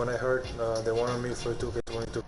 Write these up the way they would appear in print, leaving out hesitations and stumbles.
when I heard they wanted me for 2K22.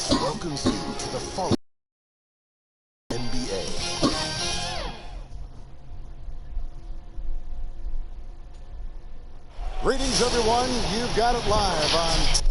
Welcomes you to the following NBA. Greetings, everyone. You've got it live on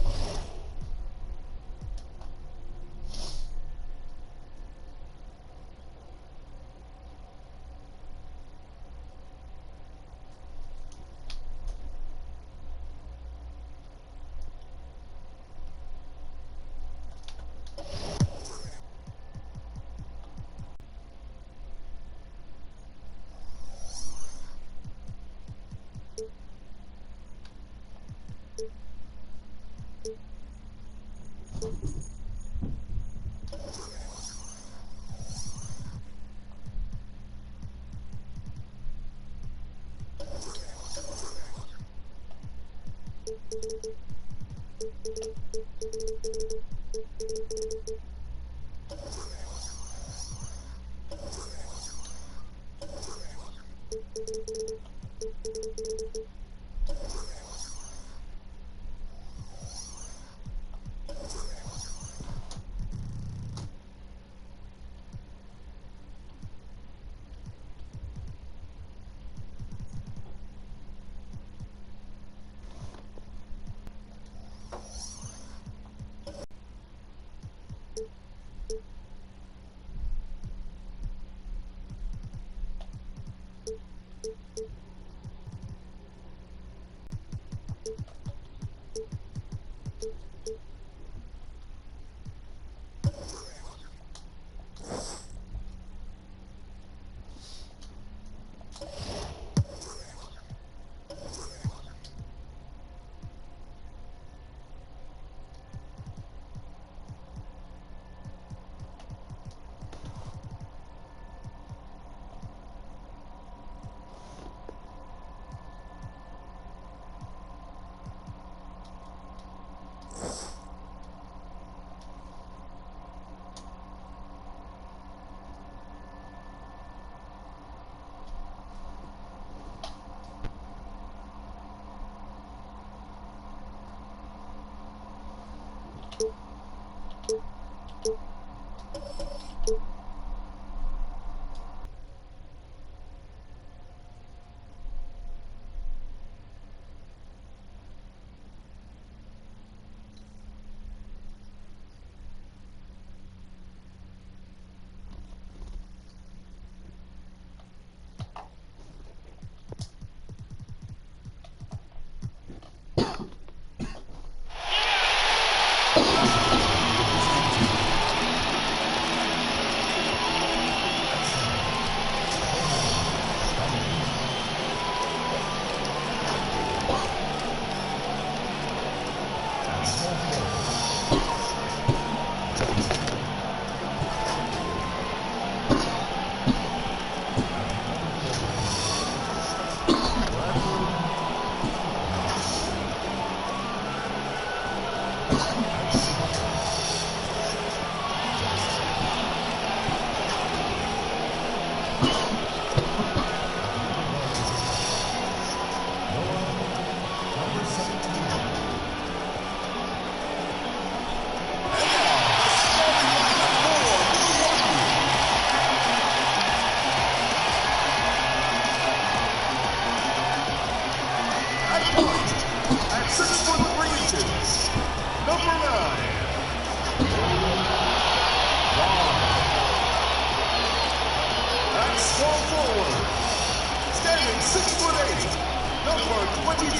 6'8", number 22,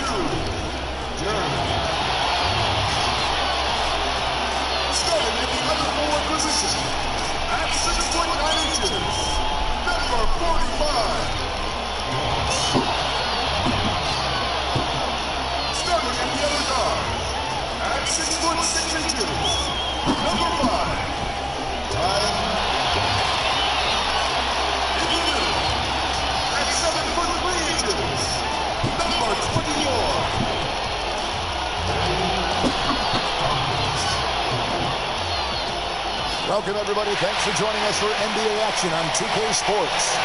Germany. Starting at the other forward position, at 6'9 inches, number 45. Starting at the other guard, at 6'6 inches, number 5. Ryan. In the middle, at 7'3 inches, number 24. Welcome, everybody. Thanks for joining us for NBA action on 2K Sports.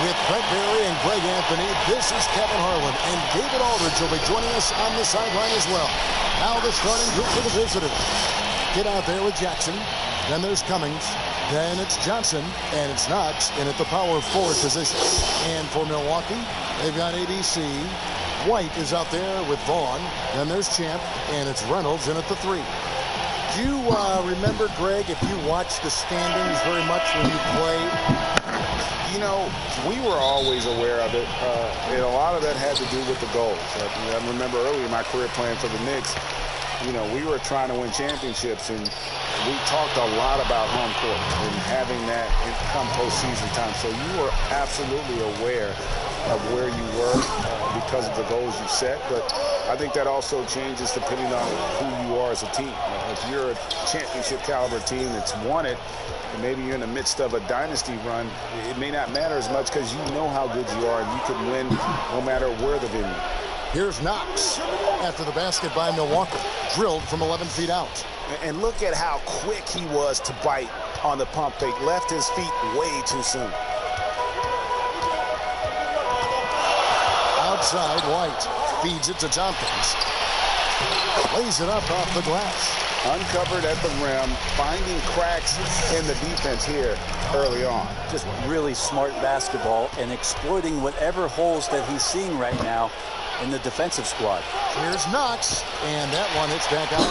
With Brent Barry and Greg Anthony, this is Kevin Harlan, and David Aldridge will be joining us on the sideline as well. Now the starting group for the visitors. Get out there with Jackson. Then there's Cummings. Then it's Johnson, and it's Knox in at the power forward position. And for Milwaukee, they've got ABC. White is out there with Vaughn. Then there's Champ, and it's Reynolds in at the 3. Do you remember, Greg, if you watched the standings very much when you played? You know, we were always aware of it, and a lot of that had to do with the goals. I remember early in my career playing for the Knicks, you know, we were trying to win championships, and we talked a lot about home court and having that come postseason time. So you were absolutely aware of where you were because of the goals you set, but I think that also changes depending on who you are as a team. If you're a championship caliber team that's won it, and maybe you're in the midst of a dynasty run, it may not matter as much because you know how good you are and you can win no matter where the venue. Here's Knox after the basket by Milwaukee, drilled from 11 feet out. And look at how quick he was to bite on the pump fake. Left his feet way too soon. Outside, White feeds it to Tompkins. Lays it up off the glass. Uncovered at the rim, finding cracks in the defense here early on. Just really smart basketball and exploiting whatever holes that he's seeing right now in the defensive squad. Here's Knox, and that one hits back out.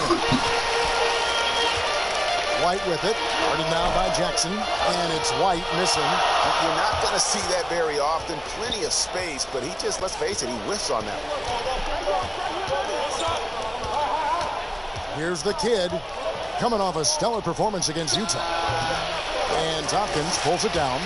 White with it, guarded now by Jackson, and it's White missing. You're not going to see that very often. Plenty of space, but he just, let's face it, he whiffs on that one. Here's the kid, coming off a stellar performance against Utah. And Tompkins pulls it down.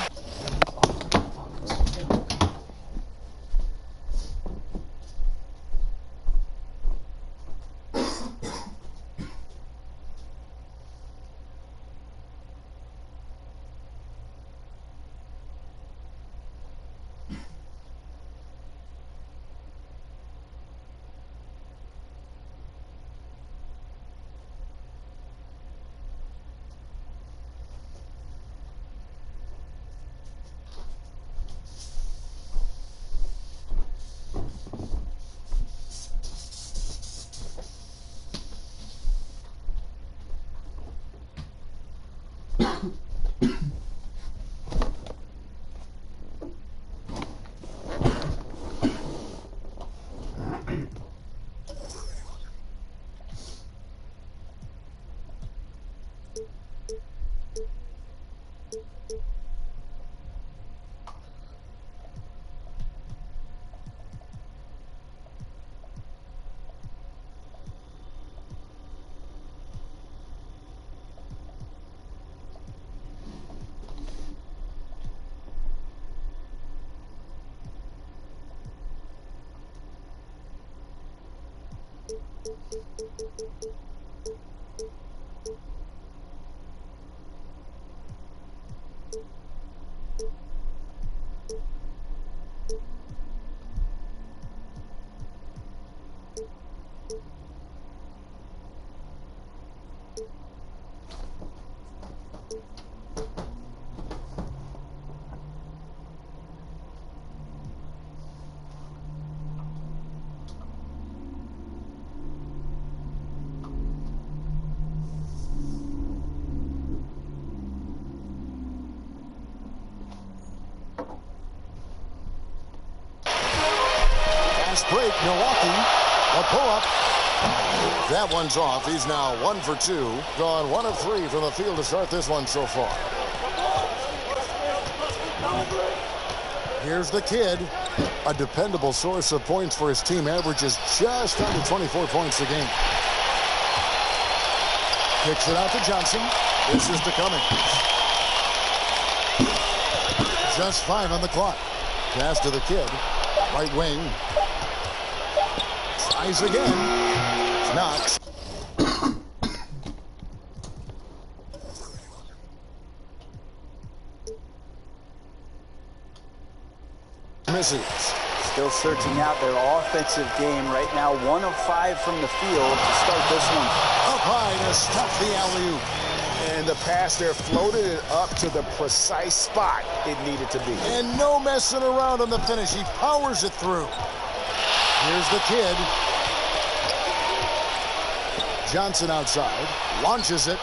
Break, Milwaukee, a pull-up. That one's off. He's now 1 for 2. Gone 1 of 3 from the field to start this one so far. Here's the kid. a dependable source of points for his team, averages just under 24 points a game. Kicks it out to Johnson. This is to Cummings. Just 5 on the clock. Pass to the kid. Right wing. Tries again. Knox. Misses. Still searching out their offensive game right now. 1 of 5 from the field to start this one. Up high to stop the alley-oop. And the pass there floated it up to the precise spot it needed to be. And no messing around on the finish. He powers it through. Here's the kid. Johnson outside. Launches it.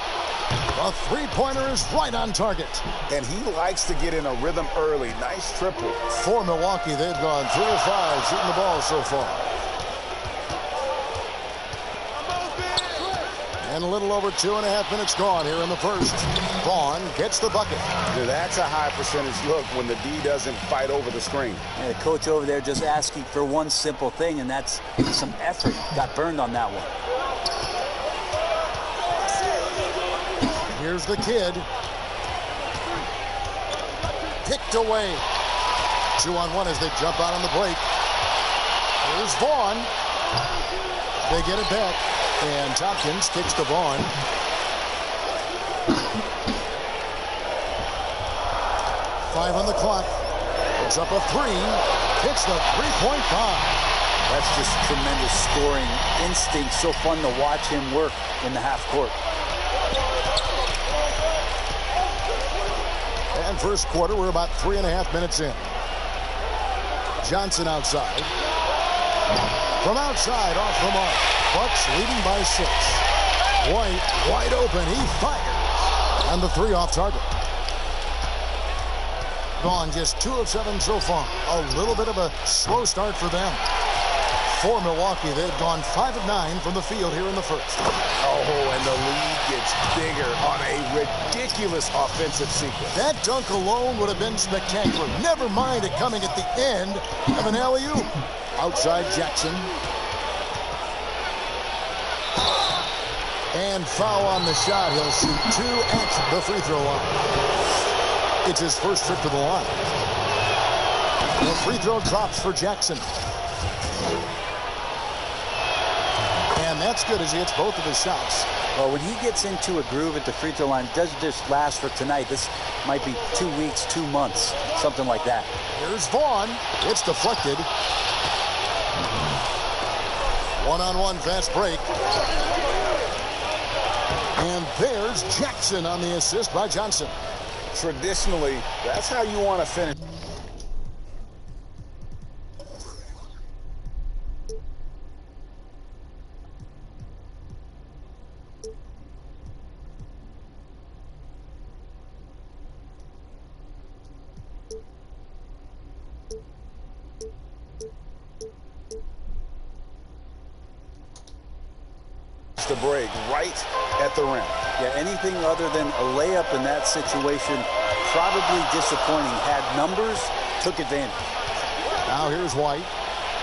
The three-pointer is right on target. And he likes to get in a rhythm early. Nice triple. For Milwaukee, they've gone 3 of 5 shooting the ball so far. And a little over 2.5 minutes gone here in the first. Vaughn gets the bucket. That's a high percentage look when the D doesn't fight over the screen. And the coach over there just asking for one simple thing, and that's some effort. Got burned on that one. Here's the kid. Picked away. 2-on-1 as they jump out on the break. Here's Vaughn. They get it back. And Tompkins kicks to Vaughn. Five on the clock. Puts up a 3. Hits the three-point bomb. That's just tremendous scoring instinct. So fun to watch him work in the half court. And first quarter, we're about 3.5 minutes in. Johnson outside. From outside, off the mark. Bucks leading by 6. White wide open. He fires. And the 3 off target. Gone just 2 of 7 so far. A little bit of a slow start for them. For Milwaukee, they've gone 5 of 9 from the field here in the first. Oh, and the lead gets bigger on a ridiculous offensive sequence. That dunk alone would have been spectacular. Never mind it coming at the end of an alley-oop. Outside Jackson. And foul on the shot. He'll shoot 2 at the free throw line. It's his first trip to the line. The free throw drops for Jackson. And that's good as he hits both of his shots. Well, when he gets into a groove at the free throw line, it doesn't just last for tonight. This might be 2 weeks, 2 months, something like that. Here's Vaughn. It's deflected. One-on-one fast break. And there's Jackson on the assist by Johnson. Traditionally, that's how you want to finish. The break right at the rim. Yeah, anything other than a layup in that situation, probably disappointing. Had numbers, took advantage. Now here's White.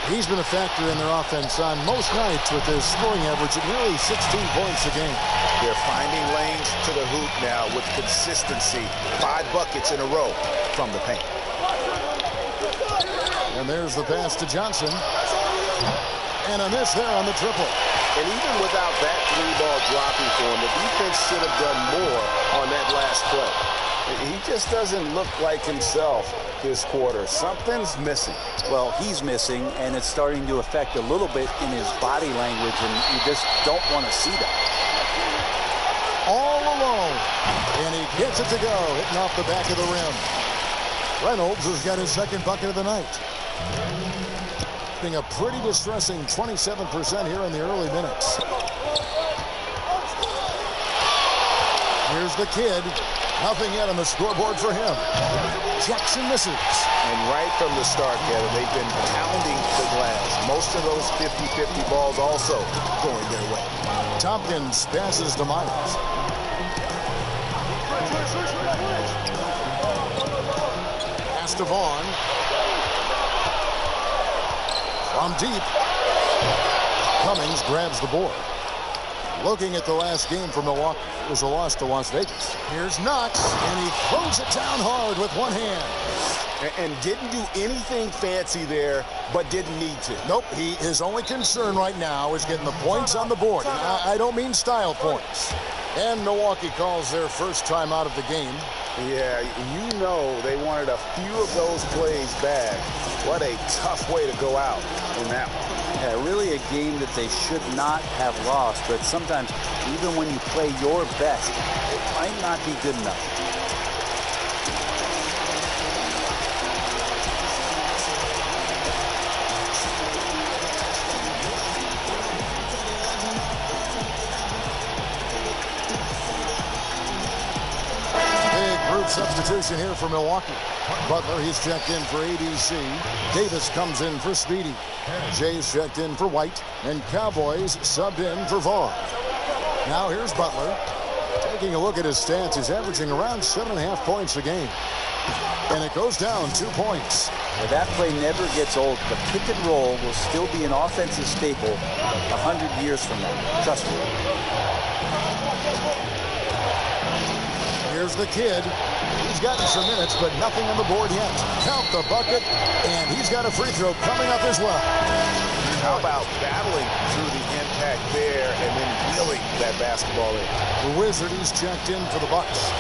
He's been a factor in their offense on most nights with his scoring average at nearly 16 points a game. They're finding lanes to the hoop now with consistency. 5 buckets in a row from the paint. And there's the pass to Johnson. And a miss there on the triple. And even without that 3-ball dropping for him, the defense should have done more on that last play. He just doesn't look like himself this quarter. Something's missing. Well, he's missing, and it's starting to affect a little bit in his body language, and you just don't want to see that. All alone. And he gets it to go, hitting off the back of the rim. Reynolds has got his second bucket of the night. A pretty distressing 27% here in the early minutes. Here's the kid. Nothing yet on the scoreboard for him. Jackson misses. And right from the start, Kevin, they've been pounding the glass. Most of those 50-50 balls also going their way. Tompkins passes to Myers. Pass to Vaughn. From deep, Cummings grabs the board. Looking at the last game for Milwaukee, it was a loss to Las Vegas. Here's Knox, and he throws it down hard with one hand. And didn't do anything fancy there, but didn't need to. Nope, his only concern right now is getting the points on the board. And I don't mean style points. And Milwaukee calls their first time out of the game. Yeah, you know they wanted a few of those plays back. What a tough way to go out in that one. Yeah, really a game that they should not have lost, but sometimes even when you play your best, it might not be good enough. Substitution here for Milwaukee. Butler, he's checked in for ADC. Davis comes in for Speedy. Jay's checked in for White. And Cowboys subbed in for Vaughn. Now here's Butler. Taking a look at his stats, he's averaging around 7.5 points a game. And it goes down 2 points. Well, that play never gets old. The pick and roll will still be an offensive staple 100 years from now. Trust me. Here's the kid. He's gotten some minutes, but nothing on the board yet. Count the bucket, and he's got a free throw coming up as well. How about battling through the impact there and then wheeling that basketball in? The Wizard, he's checked in for the Bucks.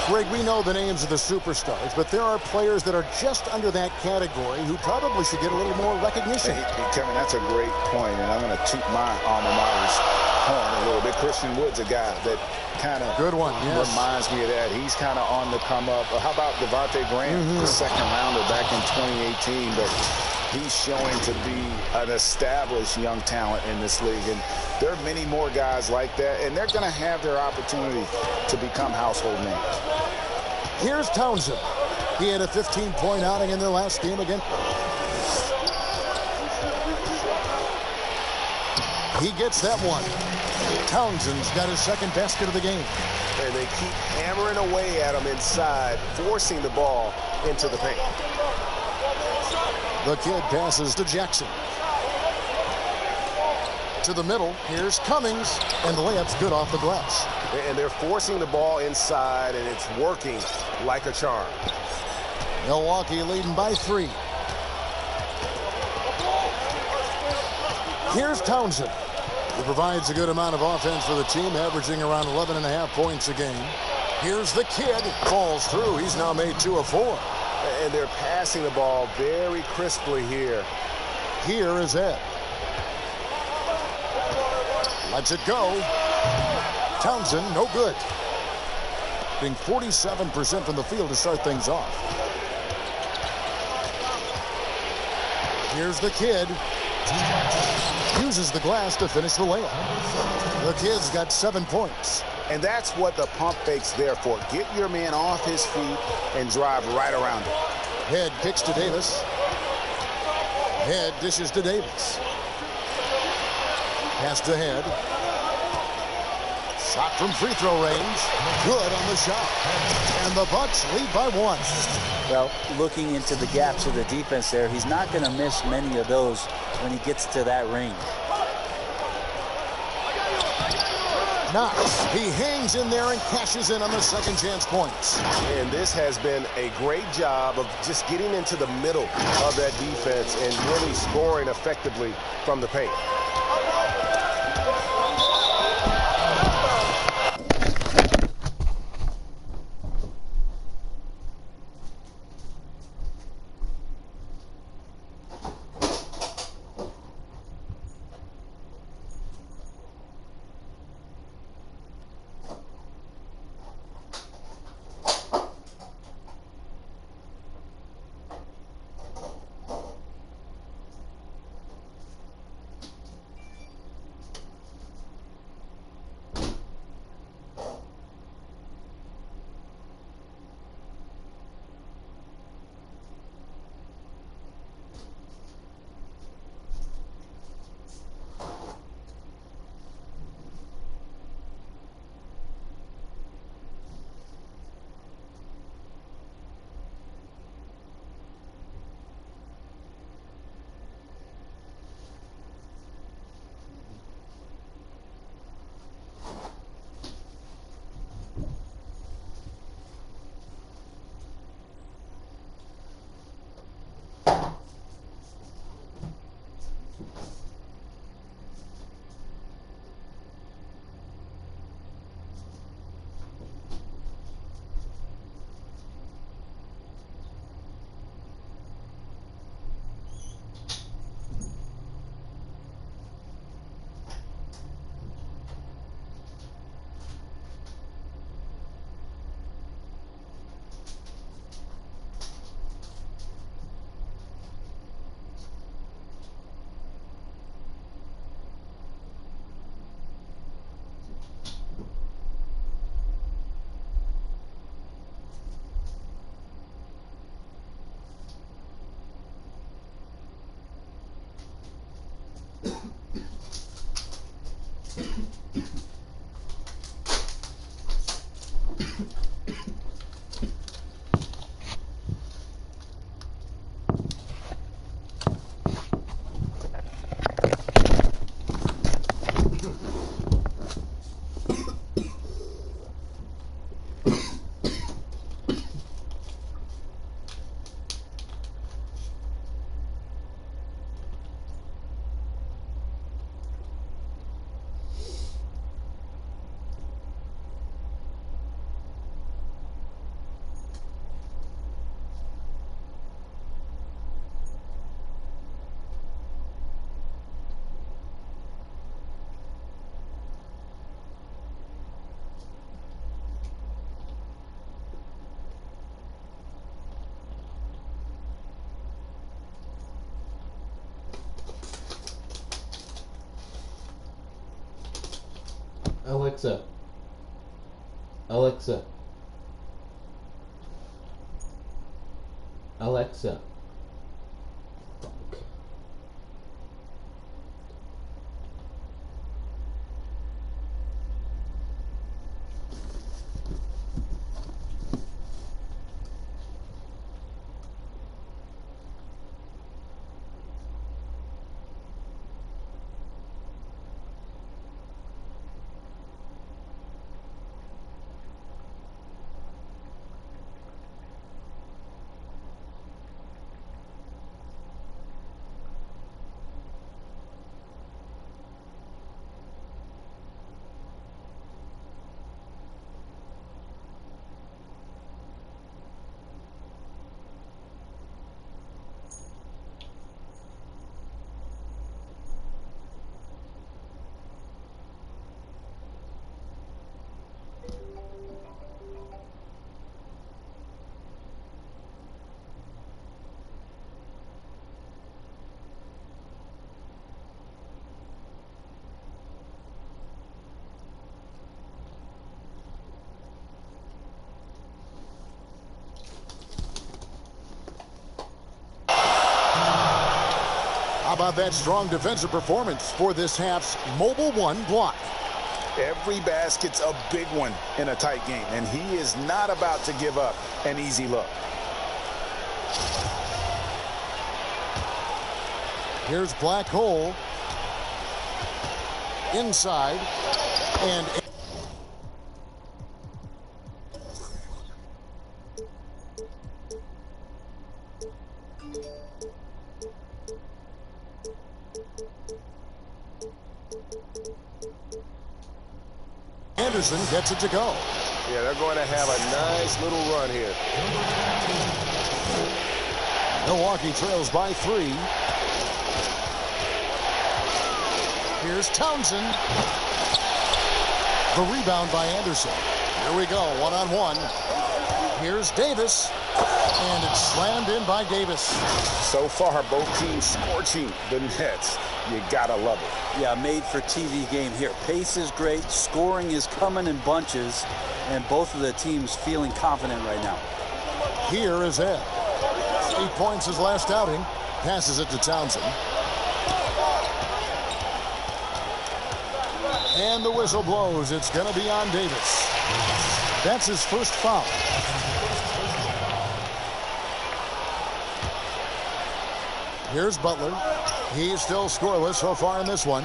Greg, we know the names of the superstars, but there are players that are just under that category who probably should get a little more recognition. Hey, Kevin, that's a great point, and I'm going to toot my alma mater's horn a little bit. Christian Wood's a guy that kind of reminds me of that. He's kind of on the come up. How about Devontae Graham, the second rounder back in 2018, but he's showing to be an established young talent in this league. And there are many more guys like that, and they're going to have their opportunity to become household names. Here's Townsend. He had a 15-point outing in their last game again. He gets that one. Townsend's got his second basket of the game. And they keep hammering away at him inside, forcing the ball into the paint. The kid passes to Jackson. To the middle, here's Cummings, and the layup's good off the glass. And they're forcing the ball inside, and it's working like a charm. Milwaukee leading by 3. Here's Townsend. He provides a good amount of offense for the team, averaging around 11.5 points a game. Here's the kid. Falls through. He's now made 2 of 4. And they're passing the ball very crisply here. Here is Ed. Lets it go. Townsend, no good. Being 47% from the field to start things off. Here's the kid. Uses the glass to finish the layup. The kid's got 7 points. And that's what the pump fake's there for. Get your man off his feet and drive right around him. Head kicks to Davis. Head dishes to Davis. Pass to Head. Shot from free throw range. Good on the shot. And the Bucks lead by 1. Well, looking into the gaps of the defense there, he's not going to miss many of those when he gets to that range. Knox, he hangs in there and cashes in on the second chance points. And this has been a great job of just getting into the middle of that defense and really scoring effectively from the paint. Alexa. Alexa. Alexa. How about that strong defensive performance for this half's Mobile One block? Every basket's a big one in a tight game, and he is not about to give up an easy look. Here's Black Hole. Inside. And Anderson gets it to go. Yeah, they're going to have a nice little run here. Milwaukee trails by 3. Here's Townsend. The rebound by Anderson. Here we go, one-on-one. Here's Davis. And it's slammed in by Davis. So far, both teams scorching the Nets. You gotta love it. Yeah, made for TV game here. Pace is great, scoring is coming in bunches, and both of the teams feeling confident right now. Here is Ed. 8 points his last outing. Passes it to Townsend. And the whistle blows. It's going to be on Davis. That's his first foul. Here's Butler. He's still scoreless so far in this one.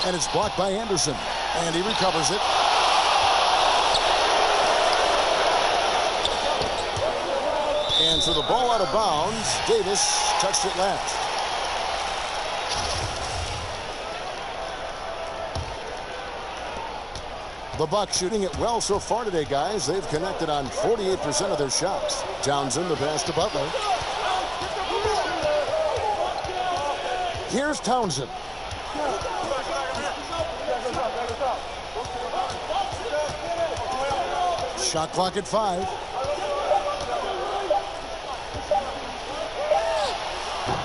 And it's blocked by Anderson. And he recovers it. And so the ball out of bounds. Davis touched it last. The Bucks shooting it well so far today, guys. They've connected on 48% of their shots. Townsend, the pass to Butler. Here's Townsend. Shot clock at 5.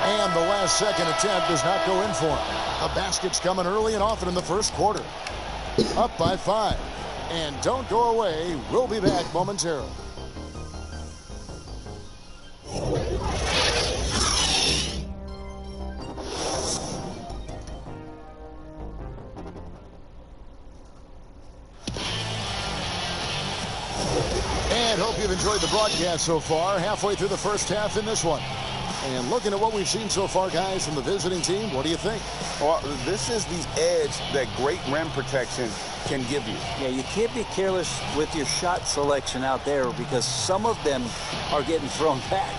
And the last second attempt does not go in for him. A basket's coming early and often in the first quarter. Up by 5. And don't go away. We'll be back momentarily. And hope you've enjoyed the broadcast so far. Halfway through the first half in this one. And looking at what we've seen so far, guys, from the visiting team, what do you think? Well, this is the edge that great rim protection can give you. Yeah, you can't be careless with your shot selection out there because some of them are getting thrown back.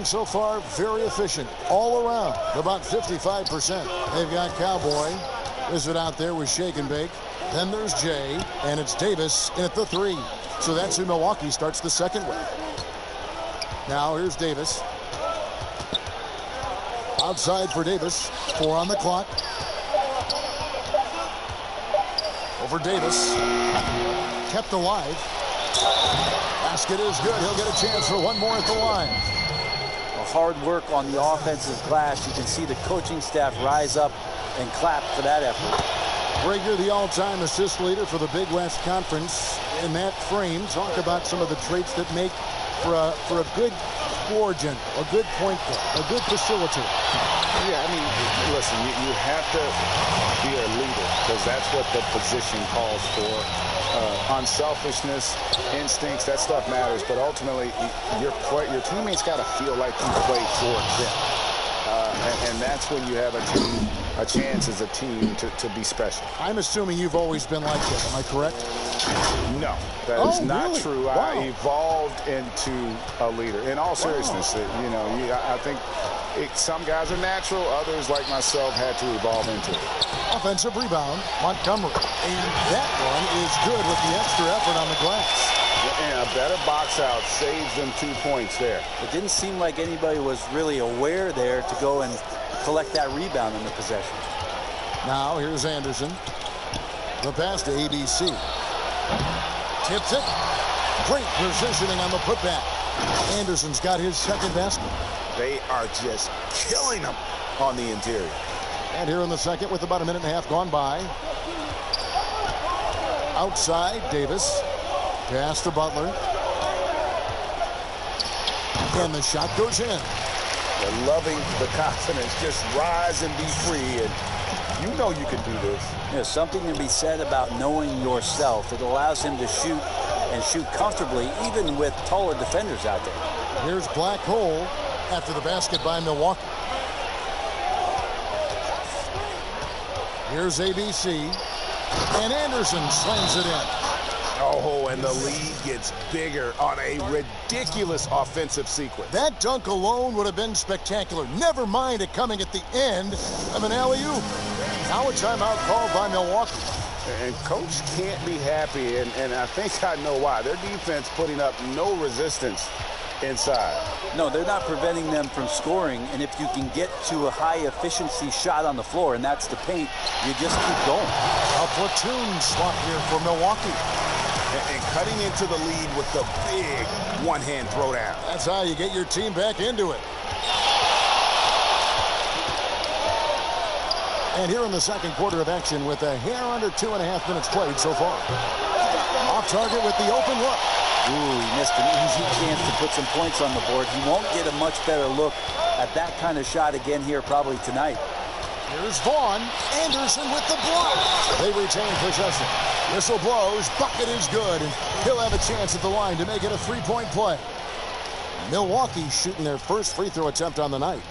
So far, very efficient all around, about 55%. They've got Cowboy. Visit out there with Shake and Bake. Then there's Jay, and it's Davis in at the 3. So that's who Milwaukee starts the second with. Now here's Davis. Outside for Davis. 4 on the clock. Over Davis. Kept alive. Basket is good. He'll get a chance for one more at the line. Well, hard work on the offensive glass. You can see the coaching staff rise up and clap for that effort. Greg, you're the all-time assist leader for the Big West Conference. In that frame, talk about some of the traits that make for a good floor general, a good point guard, a good facilitator. Yeah, I mean, listen, you have to be a leader because that's what the position calls for. Unselfishness, instincts, that stuff matters. But ultimately, your teammates got to feel like you play for them. And that's when you have a chance as a team to be special. I'm assuming you've always been like this. Am I correct? No, that is not really? true. Wow. I evolved into a leader. In all seriousness, I think some guys are natural. Others, like myself, had to evolve into it. Offensive rebound, Montgomery. And that one is good with the extra effort on the glass. And a better box out saves them 2 points there. It didn't seem like anybody was really aware there to go and collect that rebound in the possession. Now here's Anderson. The pass to ABC. Tips it. Great positioning on the putback. Anderson's got his second basket. They are just killing them on the interior. And here in the second with about a minute and a half gone by. Outside, Davis. Pass to Butler. And the shot goes in. They're loving the confidence. Just rise and be free. And you know you can do this. There's something to be said about knowing yourself. It allows him to shoot and shoot comfortably, even with taller defenders out there. Here's Black Hole after the basket by Milwaukee. Here's ABC. And Anderson slams it in. Oh, and the lead gets bigger on a ridiculous offensive sequence. That dunk alone would have been spectacular. Never mind it coming at the end of an alley-oop. Now a timeout called by Milwaukee. And coach can't be happy, and I think I know why. Their defense putting up no resistance inside. No, they're not preventing them from scoring, and if you can get to a high-efficiency shot on the floor, and that's the paint, you just keep going. A platoon swap here for Milwaukee. And cutting into the lead with the big one-hand throwdown. That's how you get your team back into it. And here in the second quarter of action with a hair under 2.5 minutes played so far. Off target with the open look. Ooh, he missed an easy chance to put some points on the board. He won't get a much better look at that kind of shot again here probably tonight. Here's Vaughn. Anderson with the block. They retain possession. Whistle blows. Bucket is good. And he'll have a chance at the line to make it a three-point play. Milwaukee shooting their first free throw attempt on the night.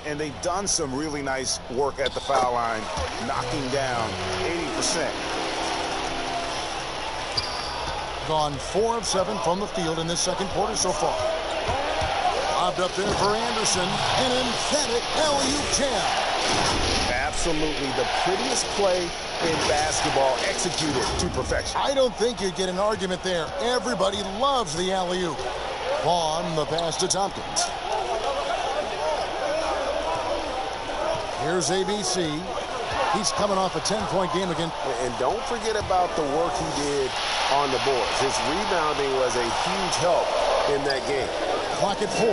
And they've done some really nice work at the foul line, knocking down 80%. Gone 4 of 7 from the field in this second quarter so far. Lobbed up there for Anderson. An emphatic alley-oop jam. Absolutely the prettiest play in basketball, executed to perfection. I don't think you'd get an argument there. Everybody loves the alley-oop. Vaughn, the pass to Tompkins. Here's ABC. He's coming off a 10-point game again. And don't forget about the work he did on the boards. His rebounding was a huge help in that game. Clock at 4.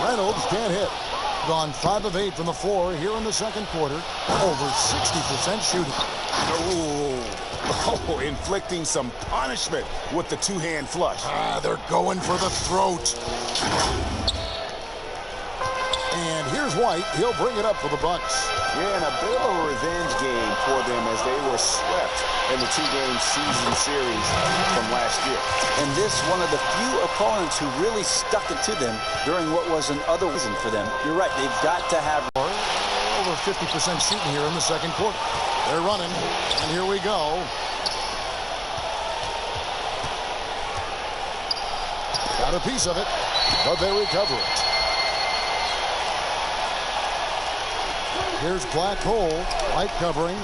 Reynolds can't hit. Gone 5 of 8 from the floor here in the second quarter. Over 60% shooting. Oh, inflicting some punishment with the two-hand flush. They're going for the throat. And here's White. He'll bring it up for the Bucks. Yeah, and a bit of a revenge game for them as they were swept in the two-game season series from last year. And this one of the few opponents who really stuck it to them during what was an other season for them. You're right, they've got to have over 50% shooting here in the second quarter. They're running, and here we go. Got a piece of it, but they recover it. Here's Black Hole, White covering.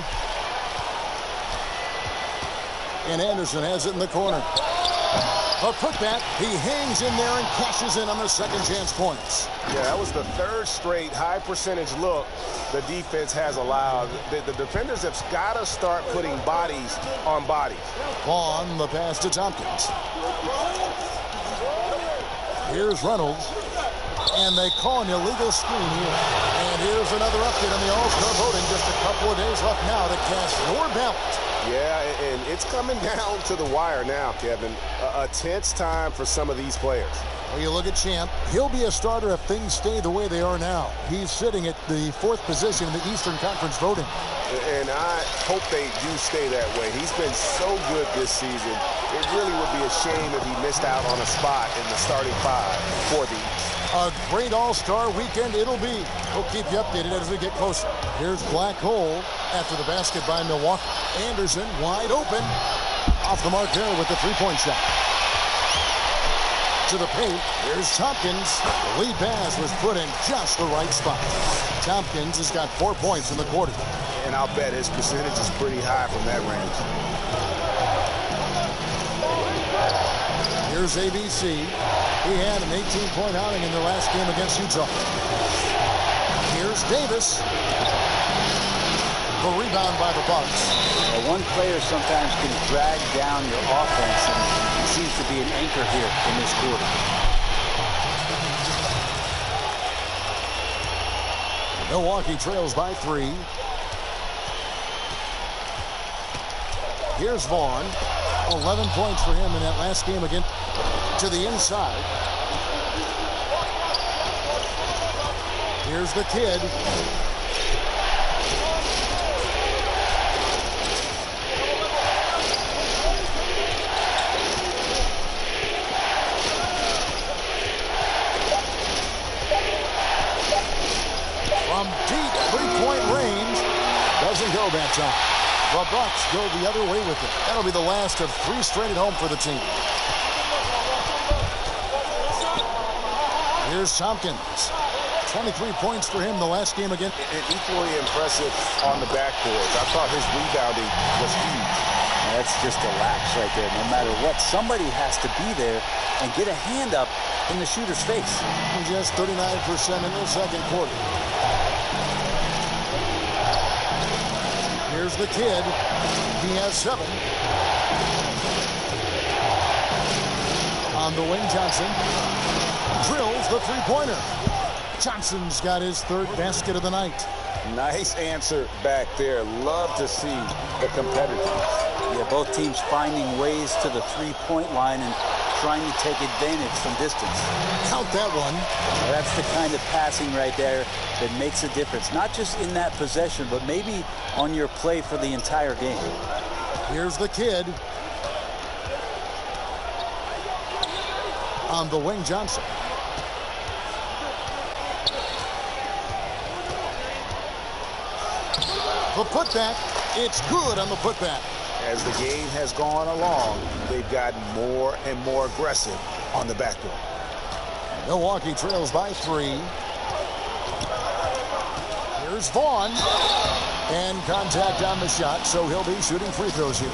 And Anderson has it in the corner. A putback, he hangs in there and cashes in on the second chance points. Yeah, that was the third straight high percentage look the defense has allowed. The defenders have got to start putting bodies on bodies. Vaughn, the pass to Tompkins. Here's Reynolds. And they call an illegal screen here. And here's another update on the All-Star voting. Just a couple of days left now to cast your ballot. Yeah, and it's coming down to the wire now, Kevin. A tense time for some of these players. Well, you look at Champ. He'll be a starter if things stay the way they are now. He's sitting at the 4th position in the Eastern Conference voting. And I hope they do stay that way. He's been so good this season. It really would be a shame if he missed out on a spot in the starting 5 for the East. A great All-Star weekend it'll be. We'll keep you updated as we get closer. Here's Black Hole after the basket by Milwaukee. Anderson wide open. Off the mark there with the three-point shot. To the paint. Here's Tompkins. The lead pass was put in just the right spot. Tompkins has got 4 points in the quarter. And I'll bet his percentage is pretty high from that range. Here's ABC. He had an 18-point outing in their last game against Utah. Here's Davis. The rebound by the Bucks. Well, one player sometimes can drag down your offense, and he seems to be an anchor here in this quarter. Milwaukee trails by 3. Here's Vaughn. 11 points for him in that last game again. To the inside. Here's the kid. From deep three-point range. Doesn't go that time. The Bucks go the other way with it. That'll be the last of 3 straight at home for the team. Here's Tompkins. 23 points for him the last game again. And equally impressive on the backboards. I thought his rebounding was huge. That's just a lapse right there. No matter what, somebody has to be there and get a hand up in the shooter's face. Just 39% in the second quarter. Here's the kid. He has 7. On the wing, Johnson drills the three-pointer. Johnson's got his 3rd basket of the night. Nice answer back there. Love to see the competitiveness. Yeah, both teams finding ways to the three-point line and trying to take advantage from distance. Count that one. That's the kind of passing right there that makes a difference. Not just in that possession, but maybe on your play for the entire game. Here's the kid. On the wing, Johnson. The putback. It's good on the putback. As the game has gone along, they've gotten more and more aggressive on the backboard. Milwaukee trails by 3. Here's Vaughn. And contact on the shot, so he'll be shooting free throws here.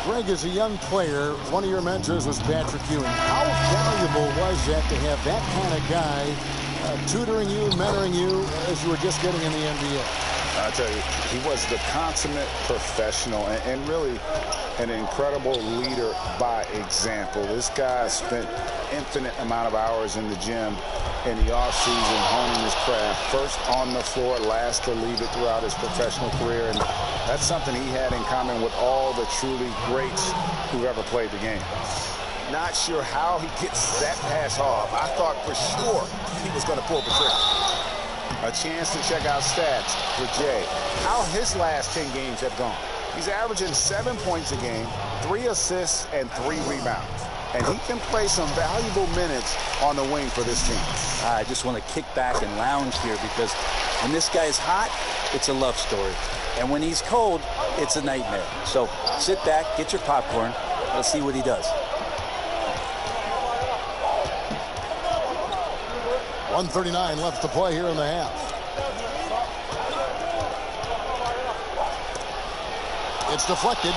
Greg, as a young player, one of your mentors was Patrick Ewing. How valuable was that to have that kind of guy tutoring you, mentoring you as you were just getting in the NBA? I tell you, he was the consummate professional and really an incredible leader by example. This guy spent infinite amount of hours in the gym in the offseason honing his craft. First on the floor, last to leave it throughout his professional career. And that's something he had in common with all the truly greats who've ever played the game. Not sure how he gets that pass off. I thought for sure he was going to pull the trigger. A chance to check out stats for Jay. How his last 10 games have gone. He's averaging 7 points a game, 3 assists, and 3 rebounds. And he can play some valuable minutes on the wing for this team. I just want to kick back and lounge here because when this guy's hot, it's a love story. And when he's cold, it's a nightmare. So sit back, get your popcorn. Let's see what he does. 1:39 left to play here in the half. It's deflected.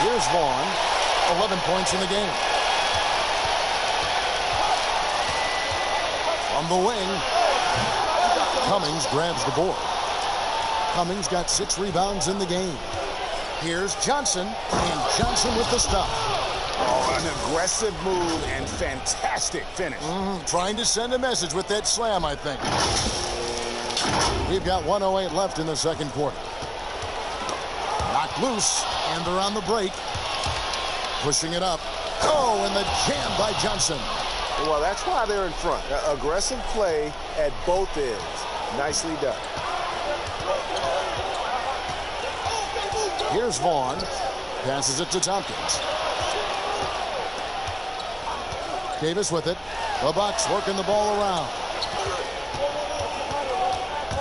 Here's Vaughn. 11 points in the game. On the wing, Cummings grabs the board. Cummings got 6 rebounds in the game. Here's Johnson, and Johnson with the stop. Oh, an aggressive move and fantastic finish. Trying to send a message with that slam, I think. We've got 1:08 left in the second quarter. Knocked loose, and they're on the break. Pushing it up. Oh, and the jam by Johnson. Well, that's why they're in front. Aggressive play at both ends. Nicely done. Here's Vaughn. Passes it to Tompkins. Davis with it. The Bucks working the ball around.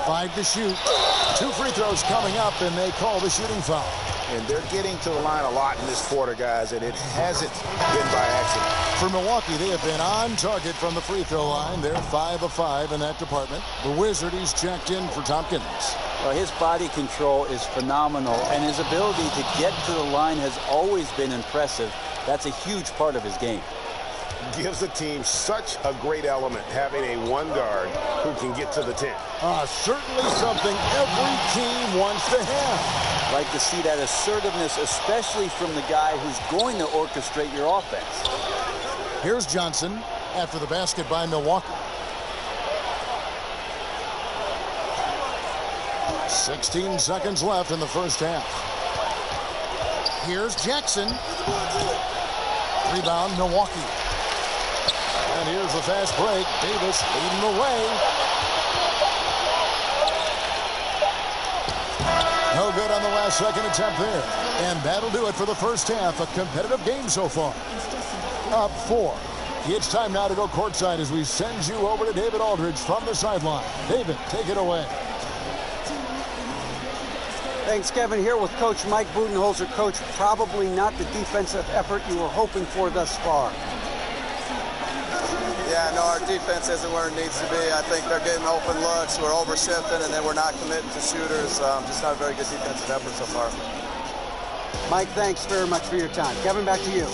5 to shoot. 2 free throws coming up, and they call the shooting foul. And they're getting to the line a lot in this quarter, guys, and it hasn't been by accident. For Milwaukee, they have been on target from the free throw line. They're 5 of 5 in that department. The Wizard, he's checked in for Tompkins. Well, his body control is phenomenal, and his ability to get to the line has always been impressive. That's a huge part of his game. Gives the team such a great element having a one guard who can get to the 10. Certainly something every team wants to have. Like to see that assertiveness, especially from the guy who's going to orchestrate your offense. Here's Johnson after the basket by Milwaukee. 16 seconds left in the first half. Here's Jackson. Rebound, Milwaukee. And here's the fast break. Davis leading the way. No good on the last second attempt there. And that'll do it for the first half. A competitive game so far. Up 4. It's time now to go courtside as we send you over to David Aldridge from the sideline. David, take it away. Thanks, Kevin. Here with Coach Mike Budenholzer. Coach, probably not the defensive effort you were hoping for thus far. Yeah, no, our defense isn't where it needs to be. I think they're getting open looks. We're overshifting, and then we're not committing to shooters. Just not a very good defensive effort so far. Mike, thanks very much for your time. Kevin, back to you.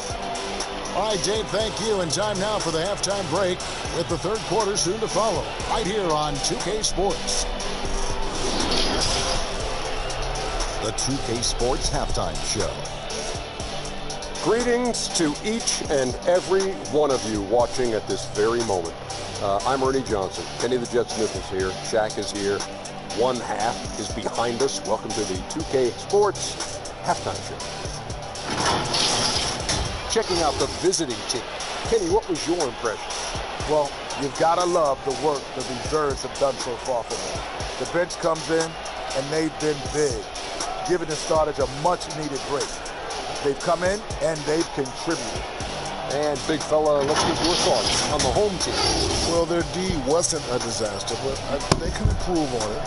All right, Dave, thank you. And time now for the halftime break with the third quarter soon to follow. Right here on 2K Sports. The 2K Sports Halftime Show. Greetings to each and every one of you watching at this very moment. I'm Ernie Johnson. Kenny the Jet Smith is here. Shaq is here. One half is behind us. Welcome to the 2K Sports Halftime Show. Checking out the visiting team. Kenny, what was your impression? Well, you've got to love the work the reserves have done so far for them. The bench comes in, and they've been big, giving the starters a much-needed break. They've come in, and they've contributed. And, big fella, let's get your thoughts on the home team. Well, their D wasn't a disaster, but they can improve on it.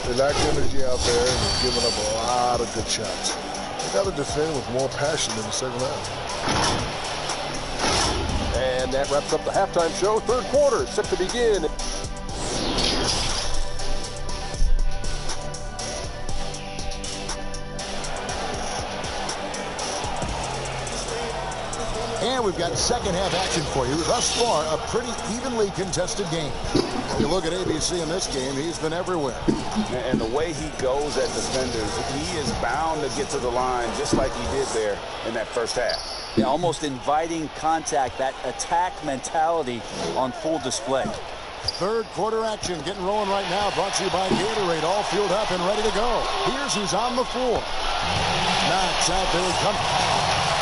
They lack energy out there, and they're giving up a lot of good shots. They got to defend with more passion in the second half. And that wraps up the halftime show. Third quarter set to begin. And we've got second half action for you. Thus far, a pretty evenly contested game. When you look at ABC in this game, he's been everywhere. And the way he goes at defenders, he is bound to get to the line just like he did there in that first half. Yeah, almost inviting contact, that attack mentality on full display. Third quarter action getting rolling right now. Brought to you by Gatorade. All fueled up and ready to go. Here's who's on the floor. Knox out there coming.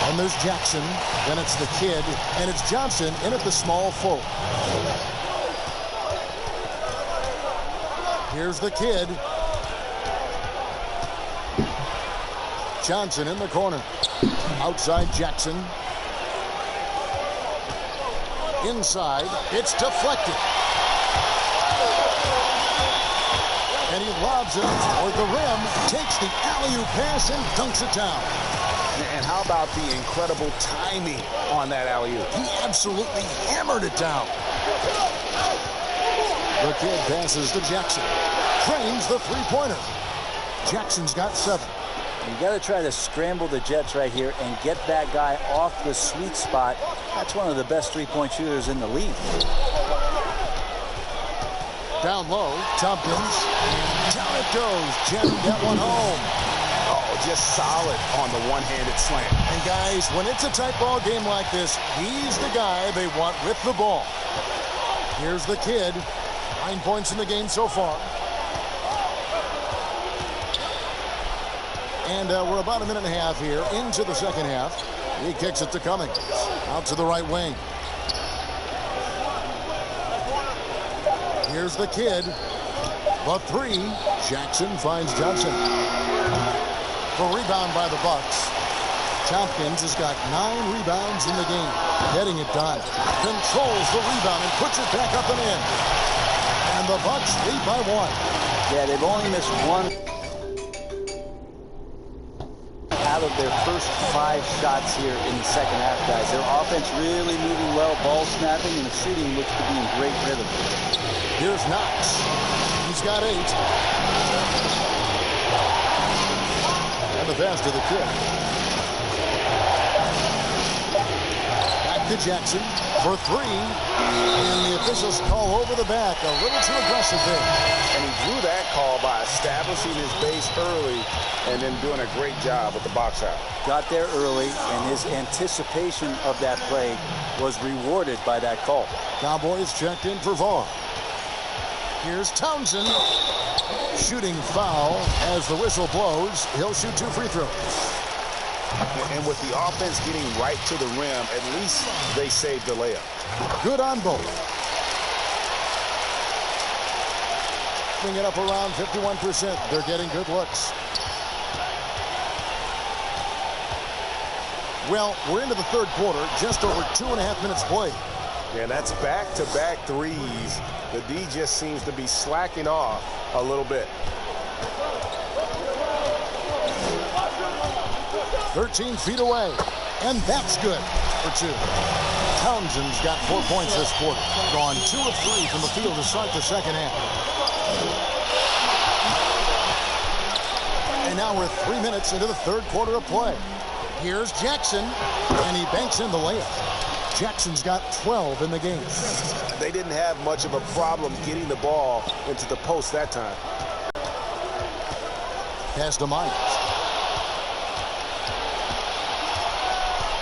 And there's Jackson. Then it's the kid. And it's Johnson in at the small forward. Here's the kid. Johnson in the corner. Outside Jackson. Inside. It's deflected. And he lobs it toward the rim. Takes the alley-oop pass and dunks it down. And how about the incredible timing on that alley-oop? He absolutely hammered it down. The kid passes to Jackson. Trains the three-pointer. Jackson's got 7. You got to try to scramble the Jets right here and get that guy off the sweet spot. That's one of the best three-point shooters in the league. Down low, Tompkins. And down it goes. Jamming that one home. Oh, just solid on the one-handed slam. And guys, when it's a tight ball game like this, he's the guy they want with the ball. Here's the kid. 9 points in the game so far. And we're about a minute and a half here into the second half. He kicks it to Cummings. Out to the right wing. Here's the kid. The three. Jackson finds Johnson. The rebound by the Bucks. Tompkins has got 9 rebounds in the game. Getting it done. Controls the rebound and puts it back up and in. And the Bucks lead by 1. Yeah, they've only missed 1 out of their first 5 shots here in the second half, guys. Their offense really moving well, ball snapping, and the shooting looks to be in great rhythm. Here's Knox. He's got 8. And the pass to the kid. Back to Jackson for 3. And the officials call over the back. A little too aggressive there. And he drew that call by establishing his base early and then doing a great job with the box out. Got there early, and his anticipation of that play was rewarded by that call. Cowboys checked in for Vaughn. Here's Townsend. Shooting foul as the whistle blows. He'll shoot 2 free throws. And with the offense getting right to the rim, at least they saved the layup. Good on both. Bring it up around 51%. They're getting good looks. Well, we're into the third quarter. Just over 2.5 minutes played. Yeah, that's back-to-back threes. The D just seems to be slacking off a little bit. 13 feet away. And that's good for 2. Townsend's got 4 points this quarter. Gone 2 of 3 from the field to start the second half. And now we're 3 minutes into the third quarter of play. Here's Jackson, and he banks in the layup. Jackson's got 12 in the game. They didn't have much of a problem getting the ball into the post that time. Pass to Myers.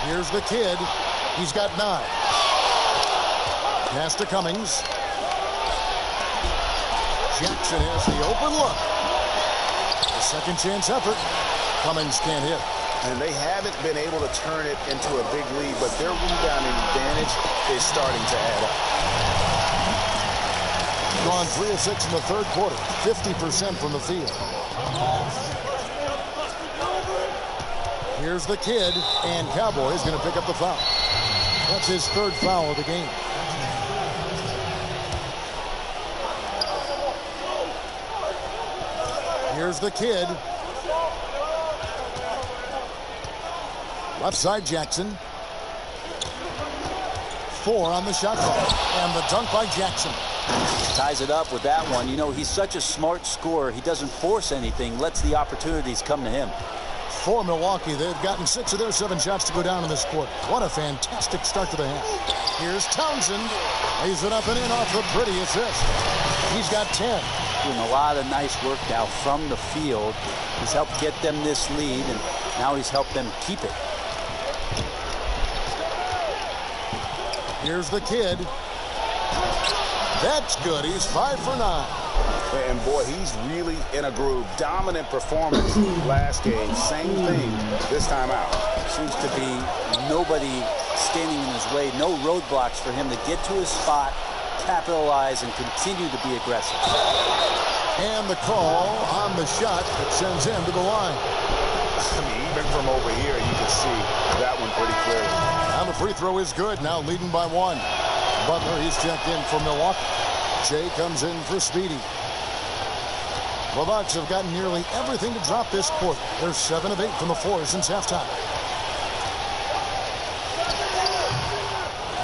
Here's the kid. He's got 9. Pass to Cummings. Jackson has the open look. A second chance effort. Cummings can't hit. And they haven't been able to turn it into a big lead, but their rebounding advantage is starting to add up. Gone 3 of 6 in the third quarter. 50% from the field. Here's the kid, and Cowboys going to pick up the foul. That's his 3rd foul of the game. Here's the kid. Left side Jackson. 4 on the shot clock. And the dunk by Jackson. Ties it up with that one. You know, he's such a smart scorer. He doesn't force anything, lets the opportunities come to him. For Milwaukee, they've gotten 6 of their 7 shots to go down in this quarter. What a fantastic start to the half. Here's Townsend. Lays it up and in off the pretty assist. He's got 10. Doing a lot of nice work now from the field. He's helped get them this lead, and now he's helped them keep it. Here's the kid. That's good. He's 5 for 9. And boy, he's really in a groove. Dominant performance last game. Same thing this time out. Seems to be nobody standing in his way. No roadblocks for him to get to his spot, capitalize, and continue to be aggressive. And the call on the shot that sends him to the line. I mean, even from over here, you can see that one pretty clearly. And the free throw is good. Now leading by 1. Butler, he's checked in for Milwaukee. Jay comes in for Speedy. The Bucks have gotten nearly everything to drop this quarter. They're 7 of 8 from the floor since halftime.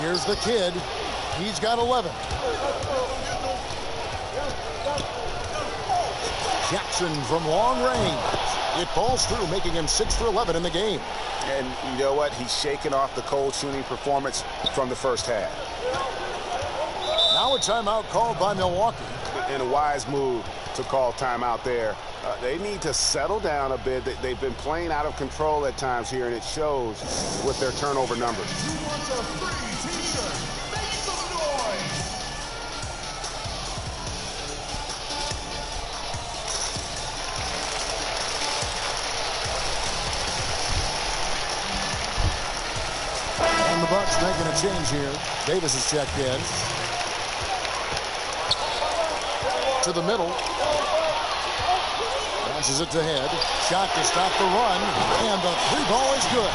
Here's the kid. He's got 11. Jackson from long range. It falls through, making him 6 for 11 in the game. And you know what? He's shaking off the cold shooting performance from the first half. Now a timeout called by Milwaukee. and a wise move to call timeout there. They need to settle down a bit. They've been playing out of control at times here, and it shows with their turnover numbers. And the Bucks making a change here. Davis is checked in. To the middle. Bounces it to Head. Shot to stop the run. And the three ball is good.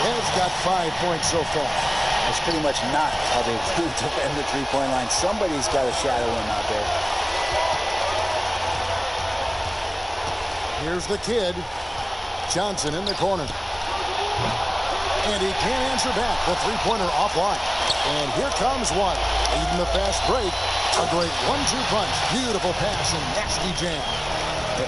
Head's got 5 points so far. That's pretty much not how they defend the three-point line. Somebody's got to shadow him out there. Here's the kid. Johnson in the corner. And he can't answer back. The three-pointer offline. And here comes one. Leading the fast break. A great 1-2 punch. Beautiful pass and nasty jam.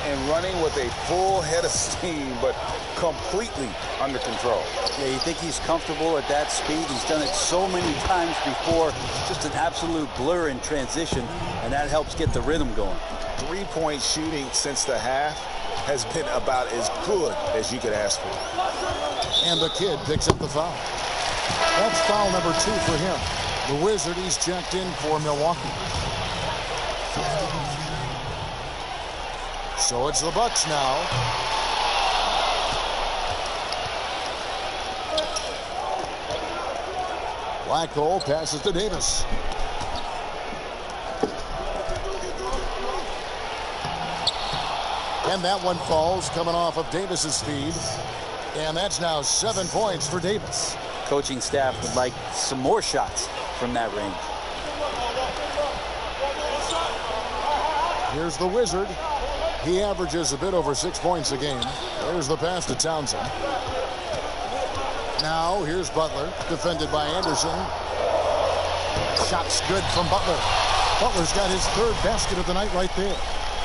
And running with a full head of steam, but completely under control. Yeah, you think he's comfortable at that speed. He's done it so many times before. Just an absolute blur in transition, and that helps get the rhythm going. Three-point shooting since the half has been about as good as you could ask for. And the kid picks up the foul. That's foul number 2 for him. The Wizard, he's checked in for Milwaukee. So it's the Bucks now. Blackhole passes to Davis. And that one falls, coming off of Davis's feed. And that's now 7 points for Davis. Coaching staff would like some more shots from that range. Here's the Wizard. He averages a bit over 6 points a game. There's the pass to Townsend. Now here's Butler, defended by Anderson. Shot's good from Butler. Butler's got his 3rd basket of the night right there.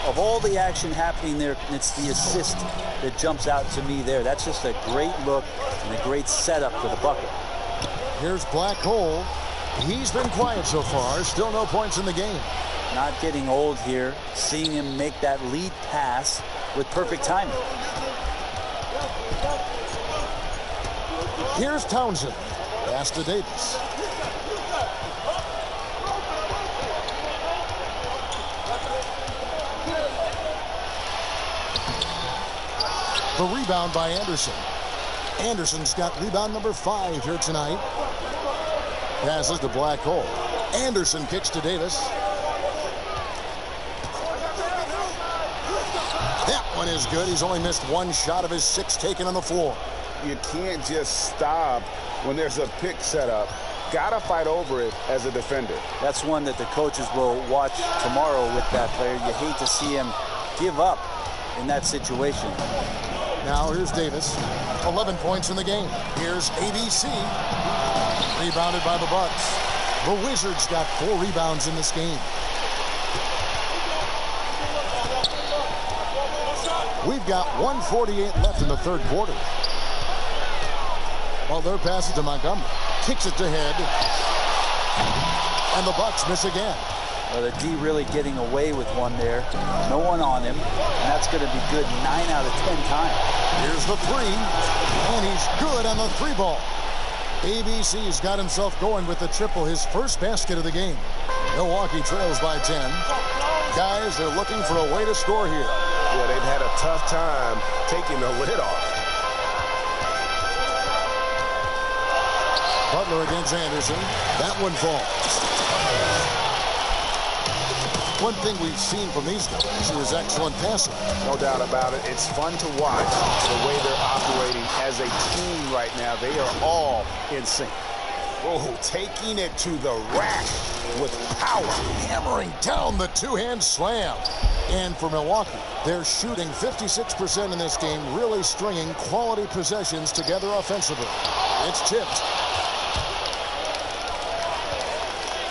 Of all the action happening there, it's the assist that jumps out to me there. That's just a great look and a great setup for the bucket. Here's Blackhole. He's been quiet so far. Still no points in the game. Not getting old here. Seeing him make that lead pass with perfect timing. Here's Townsend. Pass to Davis. The rebound by Anderson. Anderson's got rebound number 5 here tonight. Passes to Blackhole. Anderson kicks to Davis. That one is good. He's only missed 1 shot of his 6 taken on the floor. You can't just stop when there's a pick set up. Gotta fight over it as a defender. That's one that the coaches will watch tomorrow with that player. You hate to see him give up in that situation. Now here's Davis. 11 points in the game. Here's ABC. Rebounded by the Bucks. The Wizards got 4 rebounds in this game. We've got 1:48 left in the 3rd quarter. Well, they're passing to Montgomery. Kicks it to Head. And the Bucks miss again. Well, the D really getting away with one there. No one on him. And that's going to be good 9 out of 10 times. Here's the 3. And he's good on the 3 ball. ABC's got himself going with the triple, his 1st basket of the game. Milwaukee trails by 10. Guys, they're looking for a way to score here. Yeah, they've had a tough time taking the lid off. Butler against Anderson. That one falls. One thing we've seen from these guys is excellent passing. No doubt about it. It's fun to watch the way they're operating as a team right now. They are all in sync. Oh, taking it to the rack with power. Hammering down the 2-hand slam. And for Milwaukee, they're shooting 56% in this game, really stringing quality possessions together offensively. It's tipped.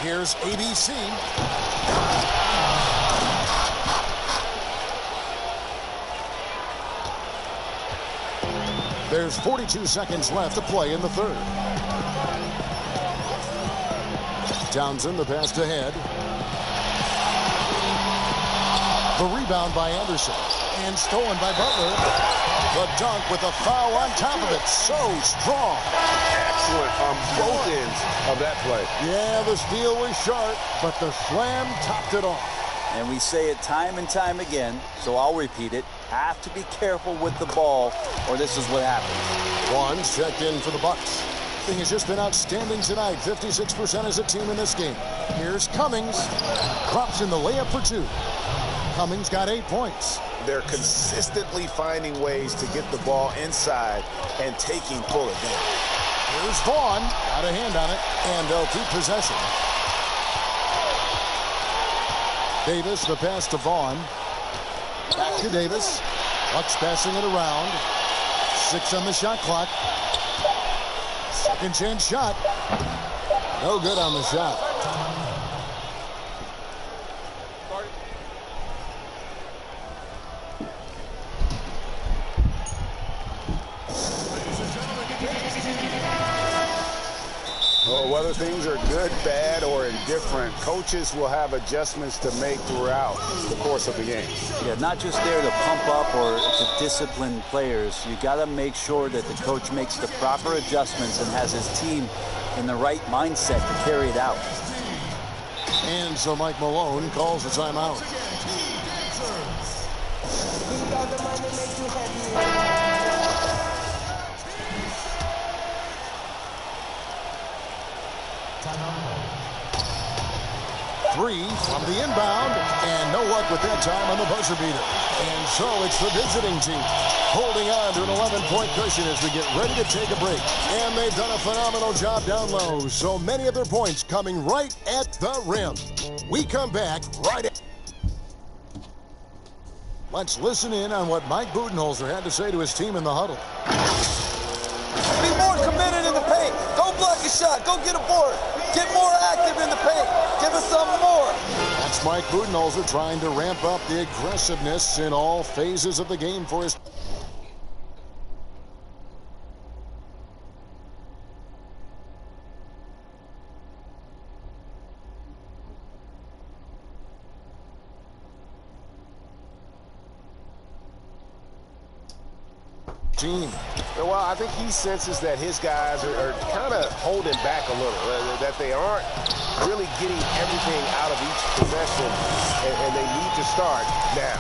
Here's ABC. There's 42 seconds left to play in the 3rd. Townsend, the pass to Head. The rebound by Anderson. And stolen by Butler. The dunk with a foul on top of it. So strong. Excellent on both ends of that play. Yeah, the steal was sharp, but the slam topped it off. And we say it time and time again, so I'll repeat it. Have to be careful with the ball, or this is what happens. One checked in for the Bucks. Thing has just been outstanding tonight. 56% as a team in this game. Here's Cummings. Drops in the layup for 2. Cummings got 8 points. They're consistently finding ways to get the ball inside and taking full advantage. Here's Vaughn. Got a hand on it, and they'll keep possession. Davis, the pass to Vaughn. Back to Davis. Bucks passing it around. 6 on the shot clock. Second chance shot. No good on the shot. Well, whether things are good, bad, or indifferent, coaches will have adjustments to make throughout the course of the game. Yeah, not just there to pump up or to discipline players. You got to make sure that the coach makes the proper adjustments and has his team in the right mindset to carry it out. And so Mike Malone calls a timeout. Three from the inbound, and no luck with that time on the buzzer beater. And so it's the visiting team holding on to an 11-point cushion as we get ready to take a break. And they've done a phenomenal job down low. So many of their points coming right at the rim. We come back right at... Let's listen in on what Mike Budenholzer had to say to his team in the huddle. Be more committed in the paint. Go block a shot. Go get a board. Get more active in the paint. Give us some more. That's Mike Budenholzer trying to ramp up the aggressiveness in all phases of the game for his... team. Well, I think he senses that his guys are kind of holding back a little, that they aren't really getting everything out of each possession, and they need to start now.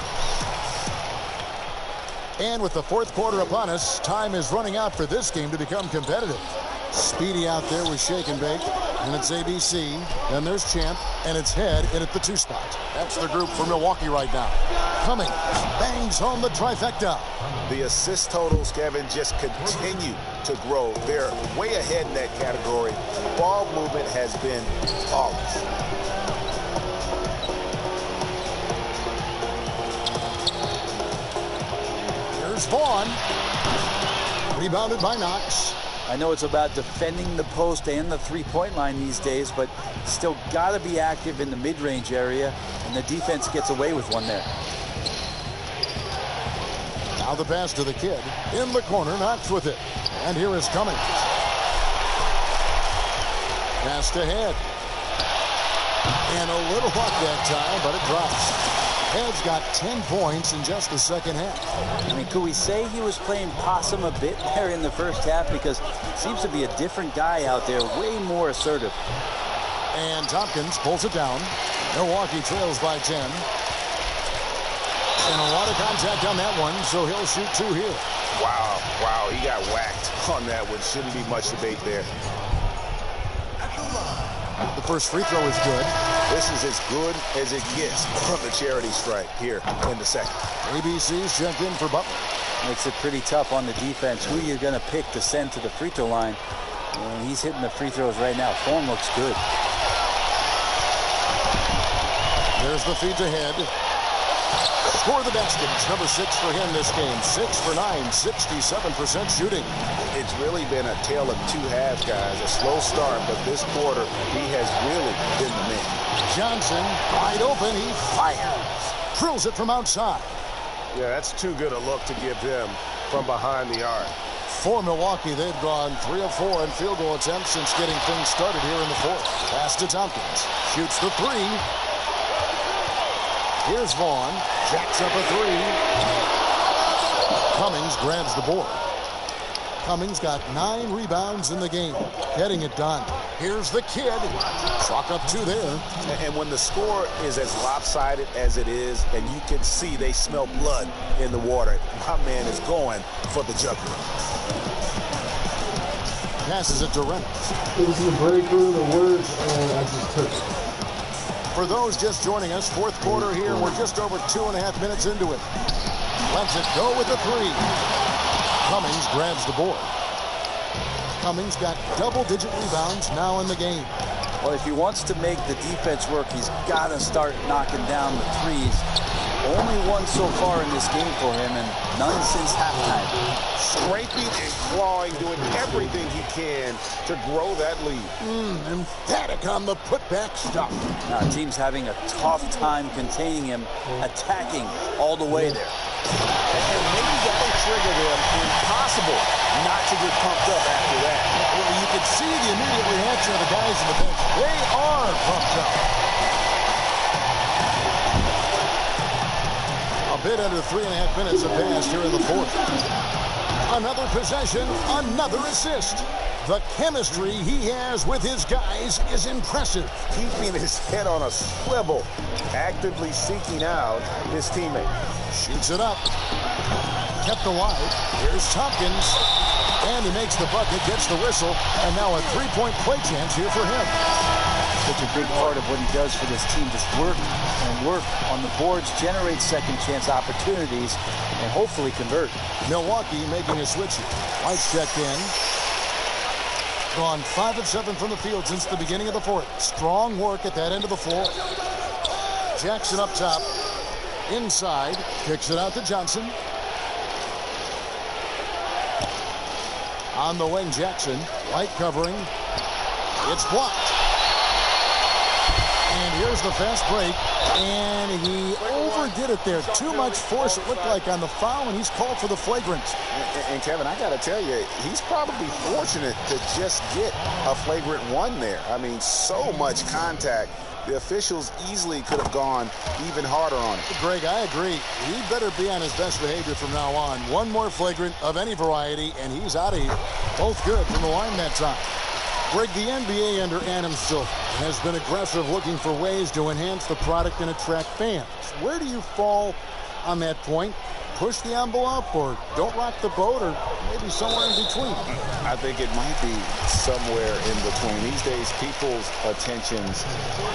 And with the fourth quarter upon us, time is running out for this game to become competitive. Speedy out there with Shake and Bake, and it's ABC, then there's Champ, and it's Head in at the 2 spot. That's the group for Milwaukee right now. Cummings bangs home the trifecta. The assist totals, Kevin, just continue to grow. They're way ahead in that category. Ball movement has been flawless. Here's Vaughn. Rebounded by Knox. I know it's about defending the post and the three-point line these days, but still got to be active in the mid-range area, and the defense gets away with one there. Now the pass to the kid. In the corner, Knox with it. And here is Cummings. Pass to Head. And a little luck that time, but it drops. Head's got 10 points in just the second half. I mean, could we say he was playing possum a bit there in the first half? Because it seems to be a different guy out there, way more assertive. And Tompkins pulls it down. Milwaukee trails by 10. And a lot of contact on that one, so he'll shoot 2 here. Wow, he got whacked on that one. Shouldn't be much debate there. The first free throw is good. This is as good as it gets from the charity stripe here in the second. ABC's checked in for Butler. Makes it pretty tough on the defense. Who you're going to pick to send to the free throw line. And he's hitting the free throws right now. Form looks good. There's the feed to Head. Score the baskets. Number 6 for him this game. 6 for 9, 67% shooting. It's really been a tale of 2 halves, guys. A slow start, but this quarter, he has really been the man. Johnson, wide open. He fires. Drills it from outside. Yeah, that's too good a look to give him from behind the arc. For Milwaukee, they've gone 3 of 4 in field goal attempts since getting things started here in the fourth. Pass to Tompkins. Shoots the 3. Here's Vaughn. Jacks up a three. Cummings grabs the board. Cummings got 9 rebounds in the game, getting it done. Here's the kid. Chalk up 2 there. And when the score is as lopsided as it is, and you can see they smell blood in the water, my man is going for the jugular. Passes it to Reynolds. It was a breakthrough, the words, and I just took it. For those just joining us, fourth quarter here, we're just over 2.5 minutes into it. Lets it go with the 3. Cummings grabs the board. Cummings got double-digit rebounds now in the game. Well, if he wants to make the defense work, he's got to start knocking down the threes. Only one so far in this game for him, and none since halftime. Scraping and clawing, doing everything he can to grow that lead. Emphatic on the putback stop. Now, team's having a tough time containing him, attacking all the way there. And maybe that'll trigger them. Impossible not to get pumped up after that. Well, you can see the immediate reaction of the guys in the bench. They are pumped up. A bit under 3.5 minutes have passed here in the fourth. Another possession, another assist. The chemistry he has with his guys is impressive. Keeping his head on a swivel, actively seeking out his teammate. Shoots it up. Kept alive. Here's Tompkins. And he makes the bucket, gets the whistle, and now a 3-point play chance here for him. Such a big part of what he does for this team, just work and work on the boards, generate second chance opportunities, and hopefully convert. Milwaukee making a switch here. White's checked in. Gone 5 of 7 from the field since the beginning of the fourth. Strong work at that end of the floor. Jackson up top. Inside. Kicks it out to Johnson. On the wing, Jackson. White covering. It's blocked. And here's the fast break. And he overdid it there. Too much force, it looked like, on the foul, and he's called for the flagrant. And Kevin, I got to tell you, he's probably fortunate to just get a flagrant 1 there. I mean, so much contact. The officials easily could have gone even harder on it. Greg, I agree. He better be on his best behavior from now on. One more flagrant of any variety, and he's out of here. Both good from the line that time. Greg, the NBA under Adam Silver has been aggressive, looking for ways to enhance the product and attract fans. Where do you fall on that point? Push the envelope, or don't rock the boat, or maybe somewhere in between? I think it might be somewhere in between. These days, people's attentions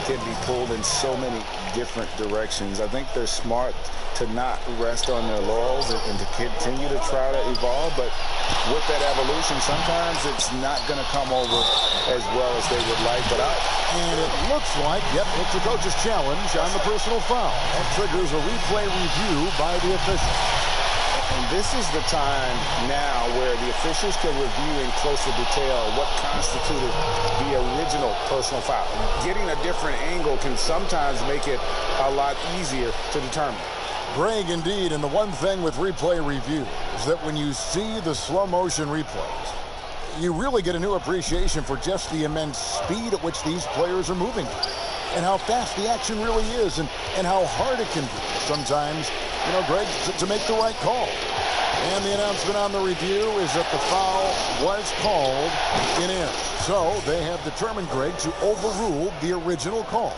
can be pulled in so many different directions. I think they're smart to not rest on their laurels and to continue to try to evolve. But with that evolution, sometimes it's not going to come over as well as they would like. And it looks like, yep, it's the coach's challenge on the personal foul. That triggers a replay review by the official. And this is the time now where the officials can review in closer detail what constituted the original personal foul. Getting a different angle can sometimes make it a lot easier to determine. Greg, indeed, and the one thing with replay review is that when you see the slow motion replays, you really get a new appreciation for just the immense speed at which these players are moving and how fast the action really is and how hard it can be sometimes, you know, Greg, to make the right call. And the announcement on the review is that the foul was called in. So they have determined, Greg, to overrule the original call.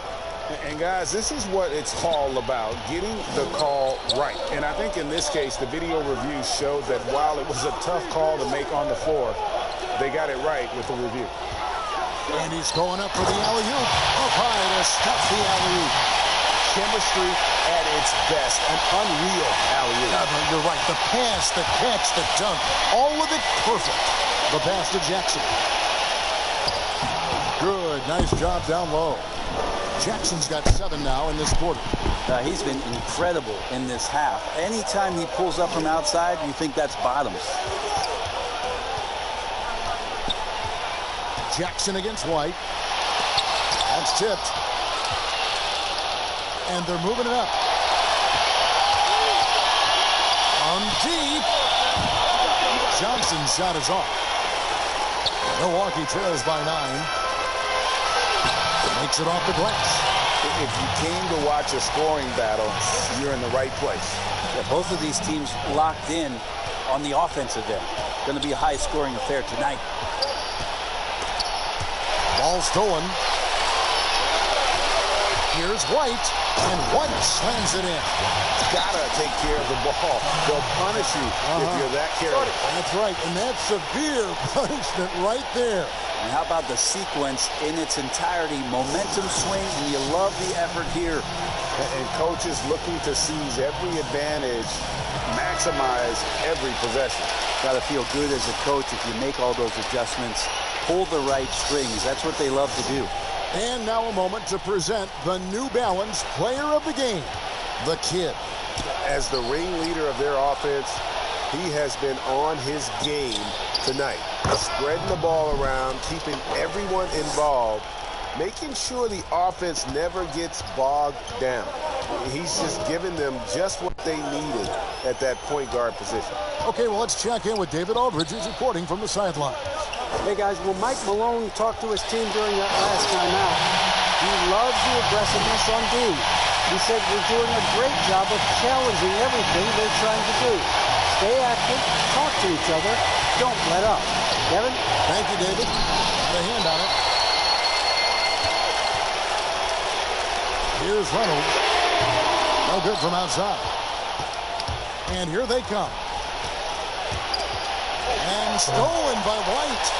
And guys, this is what it's all about, getting the call right. And I think in this case, the video review showed that while it was a tough call to make on the floor, they got it right with the review. And he's going up for the alley-oop. Up high to stop the alley-oop. Chemistry at its best. An unreal alley-oop. You're right. The pass, the catch, the dunk. All of it perfect. The pass to Jackson. Good. Nice job down low. Jackson's got 7 now in this quarter. He's been incredible in this half. Anytime he pulls up from outside, you think that's bottoms. Jackson against White. That's tipped. And they're moving it up. On deep. Johnson's shot is off. Milwaukee trails by 9. Makes it off the glass. If you came to watch a scoring battle, you're in the right place. Yeah, both of these teams locked in on the offensive end. Going to be a high-scoring affair tonight. Ball stolen. Here's White, and White slams it in. Gotta take care of the ball. They'll punish you if you're that careless. That's right, and that's severe punishment right there. And how about the sequence in its entirety? Momentum swing, and you love the effort here. And coaches looking to seize every advantage, maximize every possession. Got to feel good as a coach if you make all those adjustments, pull the right strings. That's what they love to do. And now a moment to present the New Balance Player of the Game, the Kid. As the ringleader of their offense, he has been on his game tonight. Spreading the ball around, keeping everyone involved, making sure the offense never gets bogged down. He's just giving them just what they needed at that point guard position. Okay, well, let's check in with David Aldridge, who's reporting from the sideline. Hey, guys, well, Mike Malone talked to his team during that last time out. He loves the aggressiveness on D. He said we're doing a great job of challenging everything they're trying to do. Stay active, talk to each other, don't let up. Kevin? Thank you, David. Got a hand on it. Here's Reynolds. No good from outside. And here they come. And stolen by White.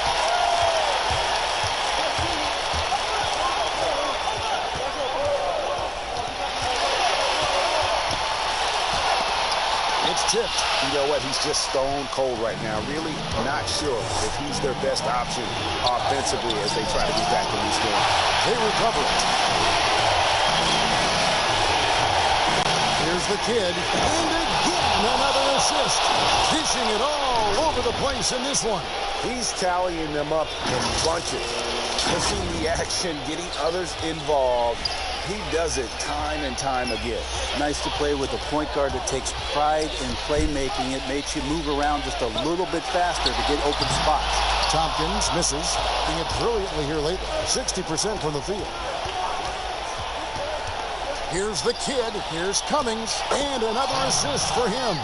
It's tipped. You know what? He's just stone cold right now. Really not sure if he's their best option offensively as they try to get back in this game. They recover it. Here's the Kid. And again, another assist. Dishing it all over the place in this one. He's tallying them up in bunches. Pushing the action, getting others involved. He does it time and time again. Nice to play with a point guard that takes pride in playmaking. It makes you move around just a little bit faster to get open spots. Tompkins misses. Doing it brilliantly here lately. 60% from the field. Here's the Kid. Here's Cummings. And another assist for him.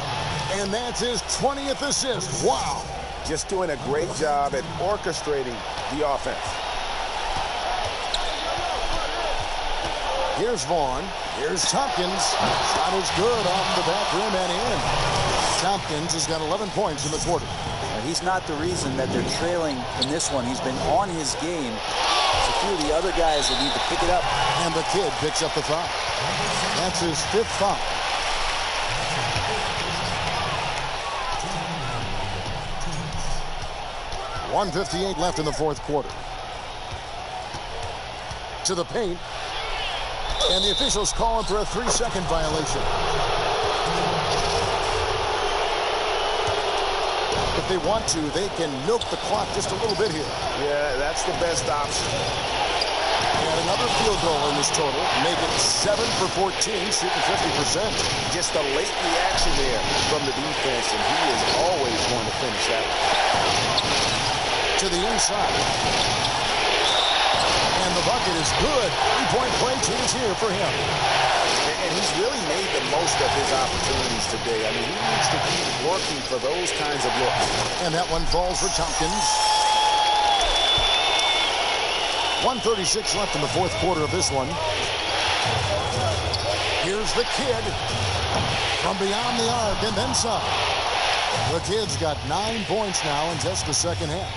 And that's his 20th assist. Wow. Just doing a great job at orchestrating the offense. Here's Vaughn. Here's Tompkins. Shot is good off the back rim and in. Tompkins has got 11 points in the quarter. And he's not the reason that they're trailing in this one. He's been on his game. It's a few of the other guys that need to pick it up. And the Kid picks up the foul. That's his 5th foul. .158 left in the 4th quarter. To the paint. And the officials calling for a 3-second violation. If they want to, they can milk the clock just a little bit here. Yeah, that's the best option. And another field goal in this total. Make it 7 for 14, shooting 50%. Just a late reaction there from the defense, and he is always going to finish that one. To the inside. And the bucket is good. 3-point play chance here for him. And he's really made the most of his opportunities today. I mean, he needs to keep working for those kinds of looks. And that one falls for Tompkins. 1:36 left in the 4th quarter of this one. Here's the Kid from beyond the arc and then some. The Kid's got 9 points now in just the second half.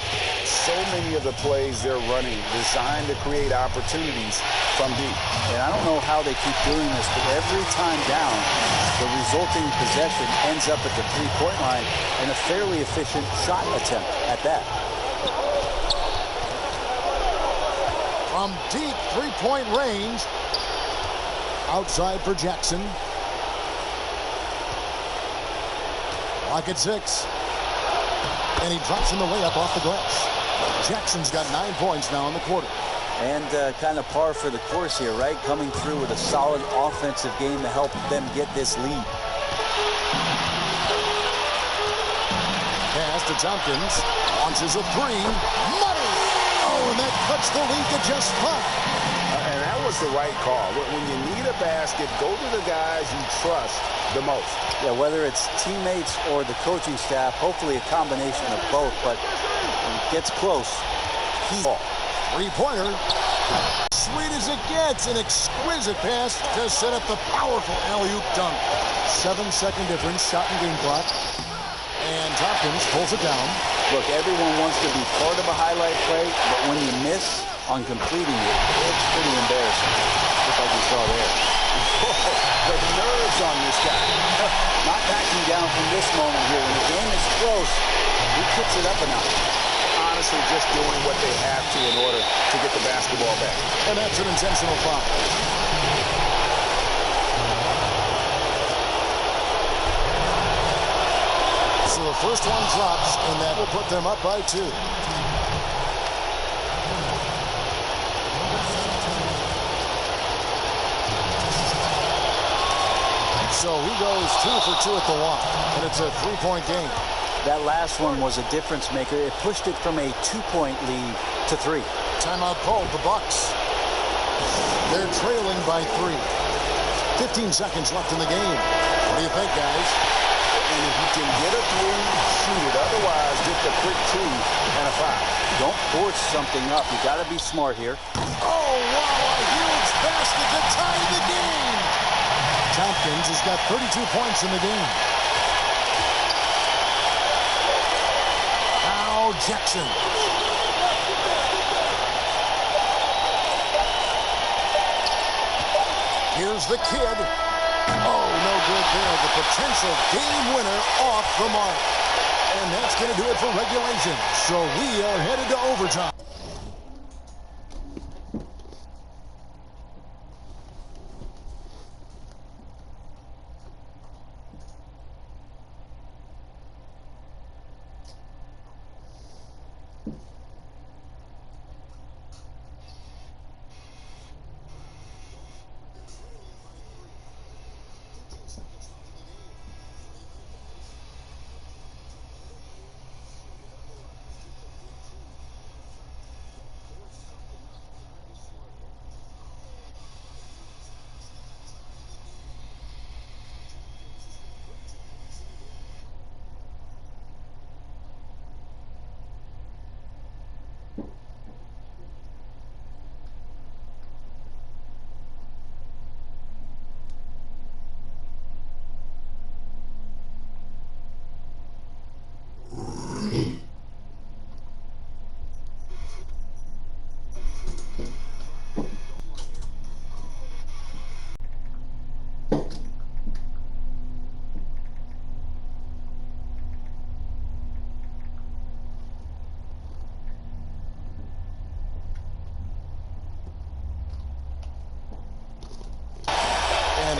So many of the plays they're running designed to create opportunities from deep. And I don't know how they keep doing this, but every time down, the resulting possession ends up at the 3-point line and a fairly efficient shot attempt at that. From deep 3-point range. Outside for Jackson. Lock at 6. And he drops in the layup off the glass. Jackson's got 9 points now in the quarter. And kind of par for the course here, right? Coming through with a solid offensive game to help them get this lead. Pass to Tompkins. Launches a 3. Money! Oh, and that cuts the lead to just 5. And that was the right call. When you need a basket, go to the guys you trust the most. Yeah, whether it's teammates or the coaching staff, hopefully a combination of both, but when it gets close, he's off. Three-pointer. Sweet as it gets. An exquisite pass to set up the powerful alley-oop dunk. 7-second difference, shot and game clock. And Tompkins pulls it down. Look, everyone wants to be part of a highlight play, but when you miss on completing it, it's pretty embarrassing. Just like you saw there. The nerves on this guy. Not backing down from this moment here. When the game is close, he kicks it up a notch. Honestly, just doing what they have to in order to get the basketball back. And that's an intentional foul. So the first one drops, and that will put them up by 2. So he goes 2 for 2 at the line, and it's a 3-point game. That last one was a difference maker. It pushed it from a 2-point lead to 3. Timeout called, the Bucks. They're trailing by 3. 15 seconds left in the game. What do you think, guys? And if you can get a 3, shoot it. Otherwise, just a quick 2 and a foul. Don't force something up. You got to be smart here. Oh, wow, a huge basket to tie the game. Tompkins has got 32 points in the game. Now Jackson. Here's the kid. Oh, no good there. The potential game winner off the mark. And that's going to do it for regulation. So we are headed to overtime.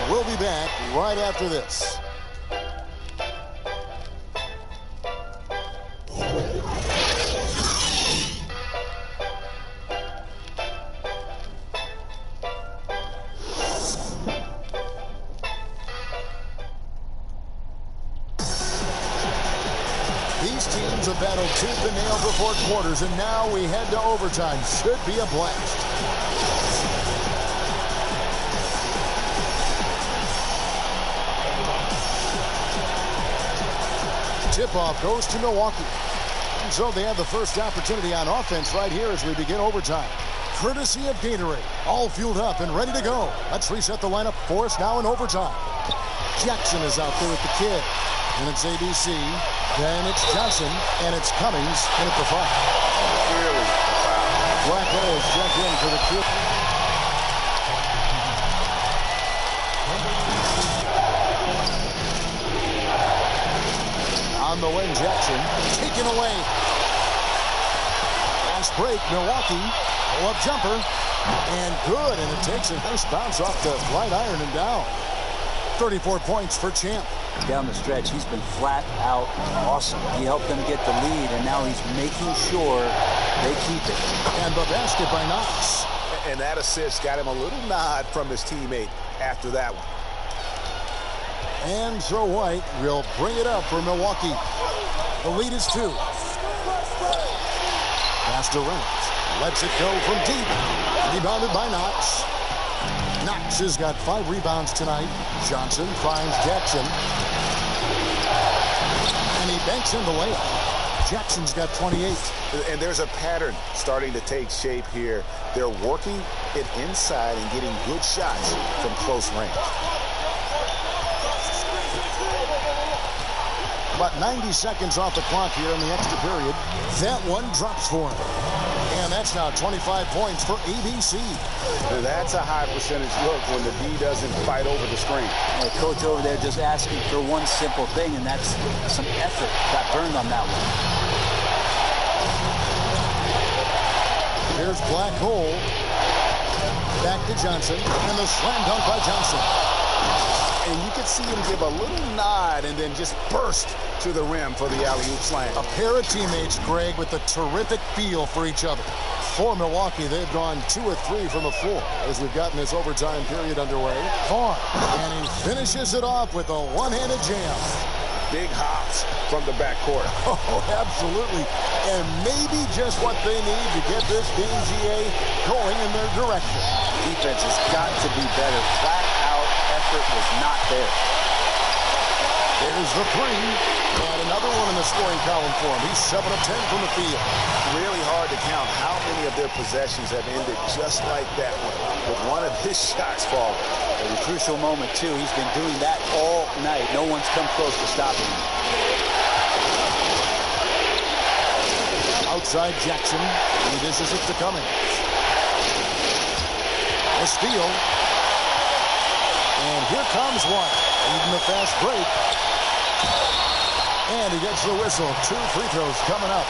We'll be back right after this. These teams have battled tooth and nail before quarters, and now we head to overtime. Should be a blast. Tip-off goes to Milwaukee. And so they have the first opportunity on offense right here as we begin overtime. Courtesy of Gatorade. All fueled up and ready to go. Let's reset the lineup for us now in overtime. Jackson is out there with the kid. And it's ABC. Then it's Johnson. And it's Cummings in at the front. Clearly a foul. Blacko is checked in for the kid. On the wing, Jackson taken away. Fast break, Milwaukee. Pull-up jumper. And good, and it takes a nice bounce off the right iron and down. 34 points for Champ. Down the stretch, he's been flat out awesome. He helped them get the lead, and now he's making sure they keep it. And the basket by Knox. And that assist got him a little nod from his teammate after that one. And so White will bring it up for Milwaukee. The lead is 2. Pass to Reynolds. Lets it go from deep. Rebounded by Knox. Knox has got 5 rebounds tonight. Johnson finds Jackson. And he banks in the layup. Jackson's got 28. And there's a pattern starting to take shape here. They're working it inside and getting good shots from close range. About 90 seconds off the clock here in the extra period. That one drops for him. And that's now 25 points for ABC. That's a high percentage look when the D doesn't fight over the screen. The coach over there just asking for one simple thing, and that's some effort. Got burned on that one. Here's Black Hole. Back to Johnson. And the slam dunk by Johnson. And you can see him give a little nod and then just burst to the rim for the alley-oop slam. A pair of teammates, Greg, with a terrific feel for each other. For Milwaukee, they've gone 2 of 3 from the floor as we've gotten this overtime period underway. Vaughn, and he finishes it off with a one-handed jam. Big hops from the backcourt. Oh, absolutely. And maybe just what they need to get this game, GA, going in their direction. Defense has got to be better. Flat out effort was not there. There's the 3. And another one in the scoring column for him. He's 7 of 10 from the field. Really hard to count how many of their possessions have ended just like that one, with one of his shots falling. At a crucial moment, too. He's been doing that all night. No one's come close to stopping him. Outside Jackson. He dishes it to Cummings. A steal. And here comes one. Even the fast break. And he gets the whistle. 2 free throws coming up.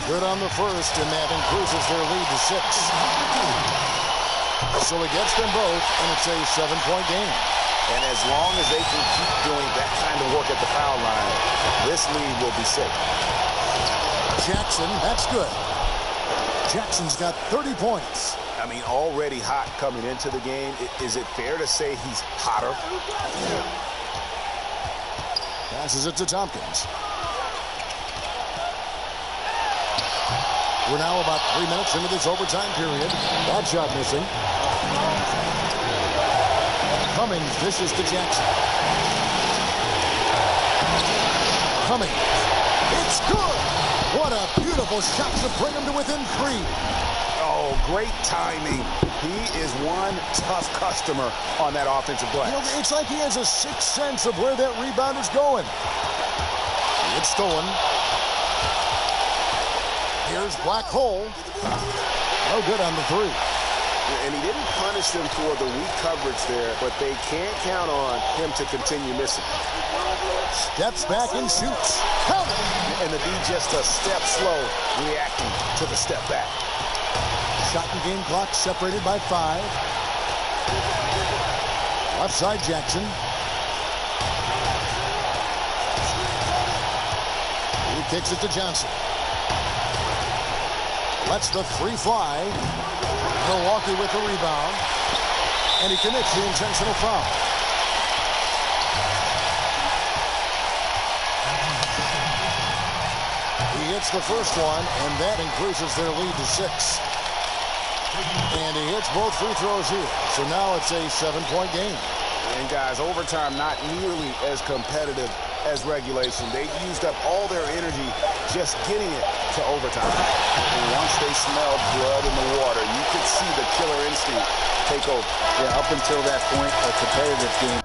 Good on the first, and that increases their lead to 6. So he gets them both, and it's a 7-point game. And as long as they can keep doing that kind of work at the foul line, this lead will be safe. Jackson, that's good. Jackson's got 30 points. I mean, already hot coming into the game. Is it fair to say he's hotter? Passes it to Tompkins. We're now about 3 minutes into this overtime period. Bad shot missing. Cummings dishes to Jackson. Cummings. It's good. What a beautiful shot to bring him to within 3. Oh, great timing. He is one tough customer on that offensive glass. You know, it's like he has a sixth sense of where that rebound is going. It's stolen. Here's Black Hole. No good on the 3. And he didn't punish them for the weak coverage there, but they can't count on him to continue missing. Steps back and shoots. And the D just a step slow, reacting to the step back. Shot and game clock separated by 5. Left side Jackson. He kicks it to Johnson. Lets the 3 fly. Milwaukee with the rebound. And he commits the intentional foul. He hits the first one, and that increases their lead to 6. And he hits both free throws here. So now it's a 7-point game. And guys, overtime not nearly as competitive as regulation. They used up all their energy just getting it to overtime. And once they smelled blood in the water, you could see the killer instinct take over. Yeah, up until that point, a competitive game.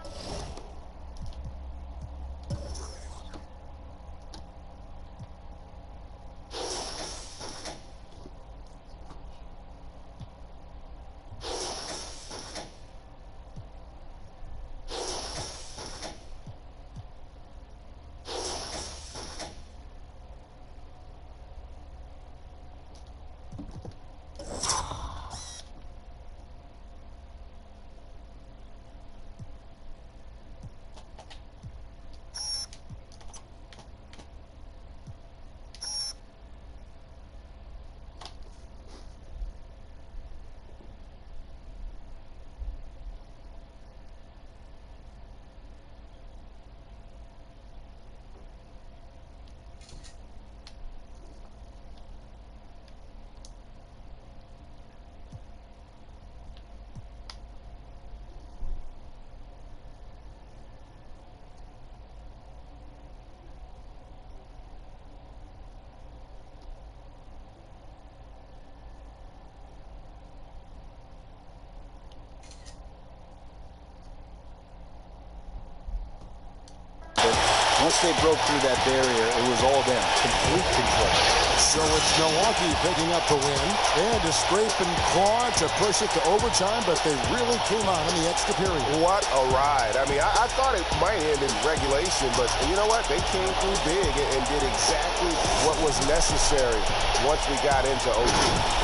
Once they broke through that barrier, it was all them. Complete control. So it's Milwaukee picking up the win. They had to scrape and claw to push it to overtime, but they really came on in the extra period. What a ride. I mean, I thought it might end in regulation, but you know what? They came through big and did exactly what was necessary once we got into OT.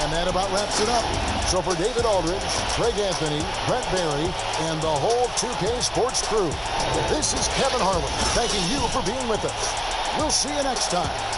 And that about wraps it up. So for David Aldridge, Greg Anthony, Brent Barry, and the whole 2K Sports crew, this is Kevin Harlan thanking you for being with us. We'll see you next time.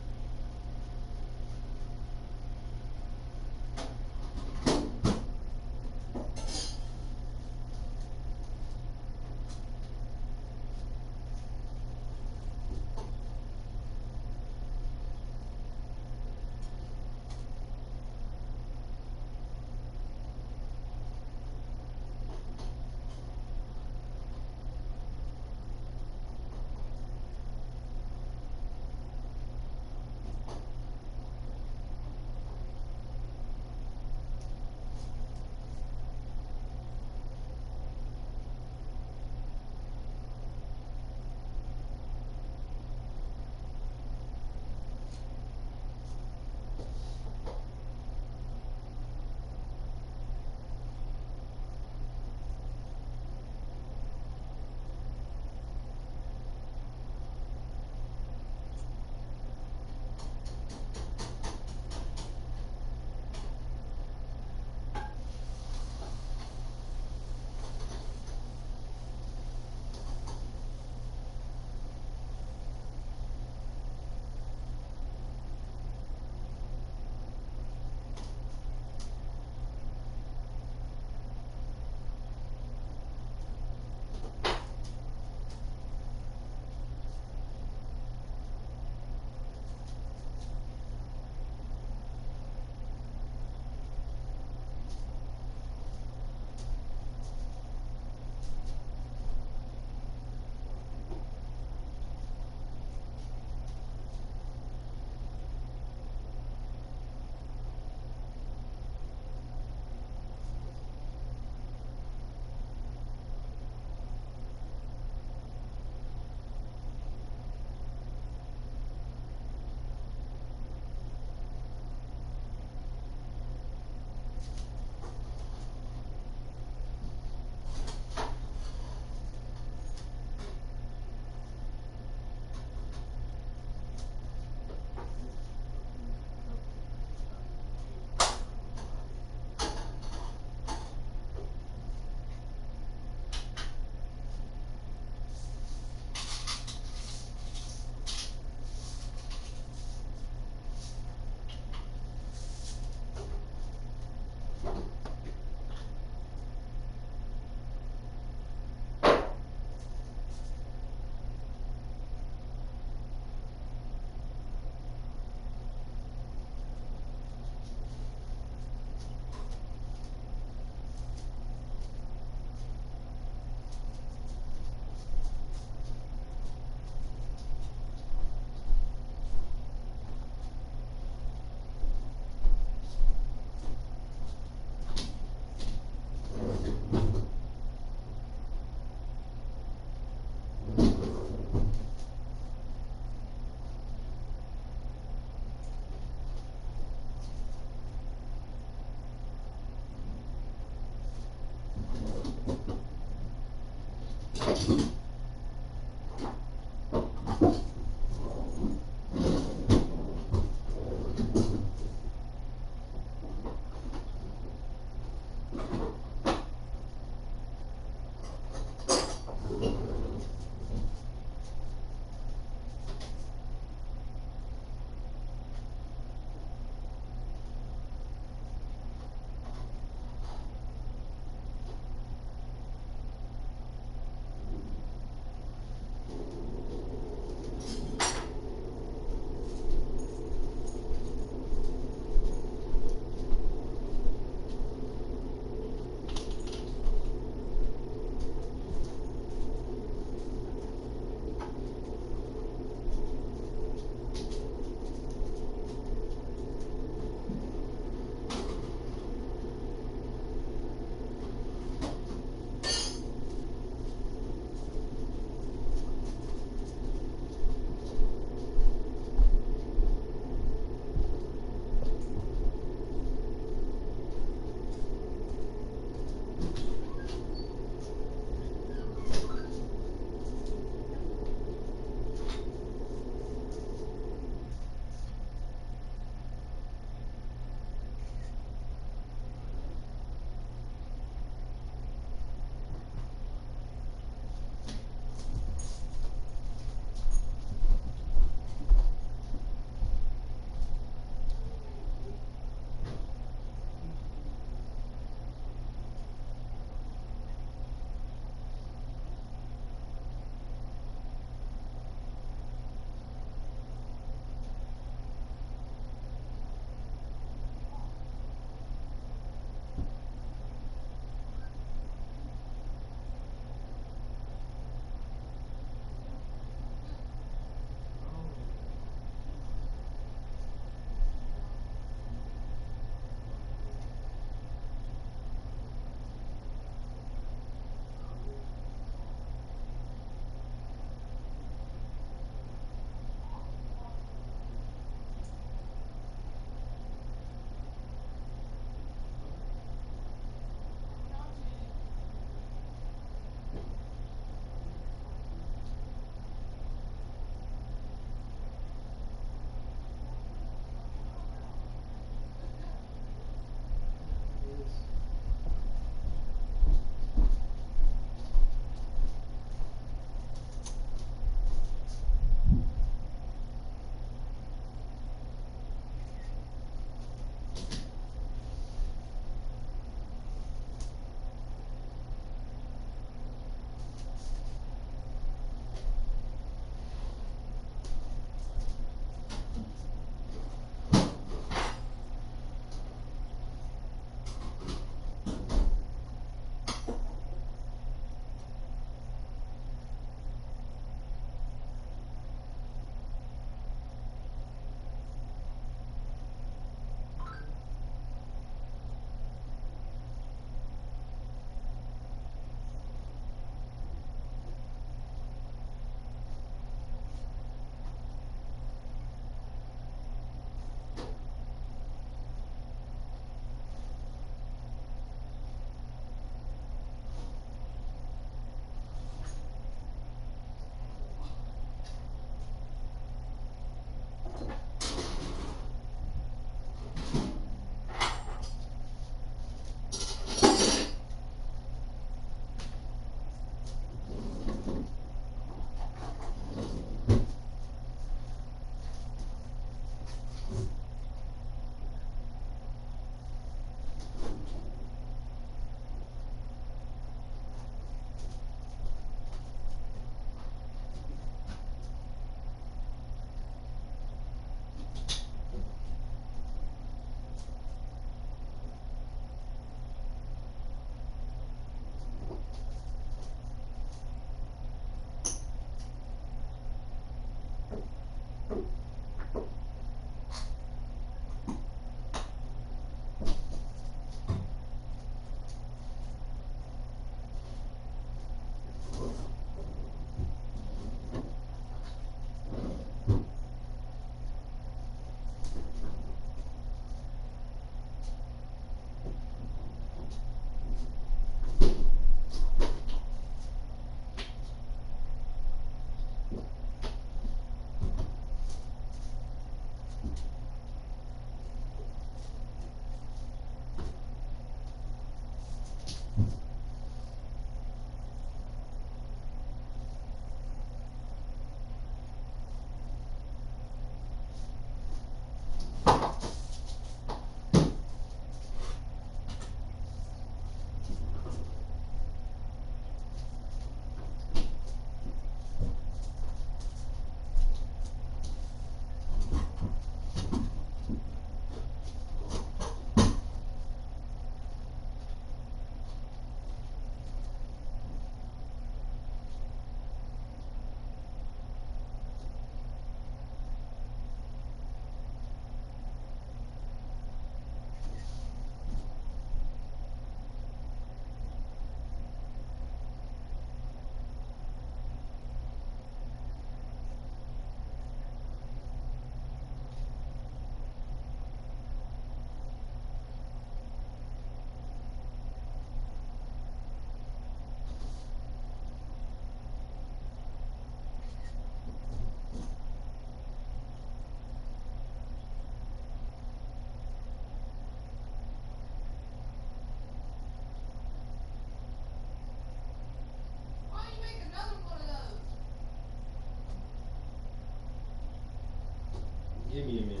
Give me a minute.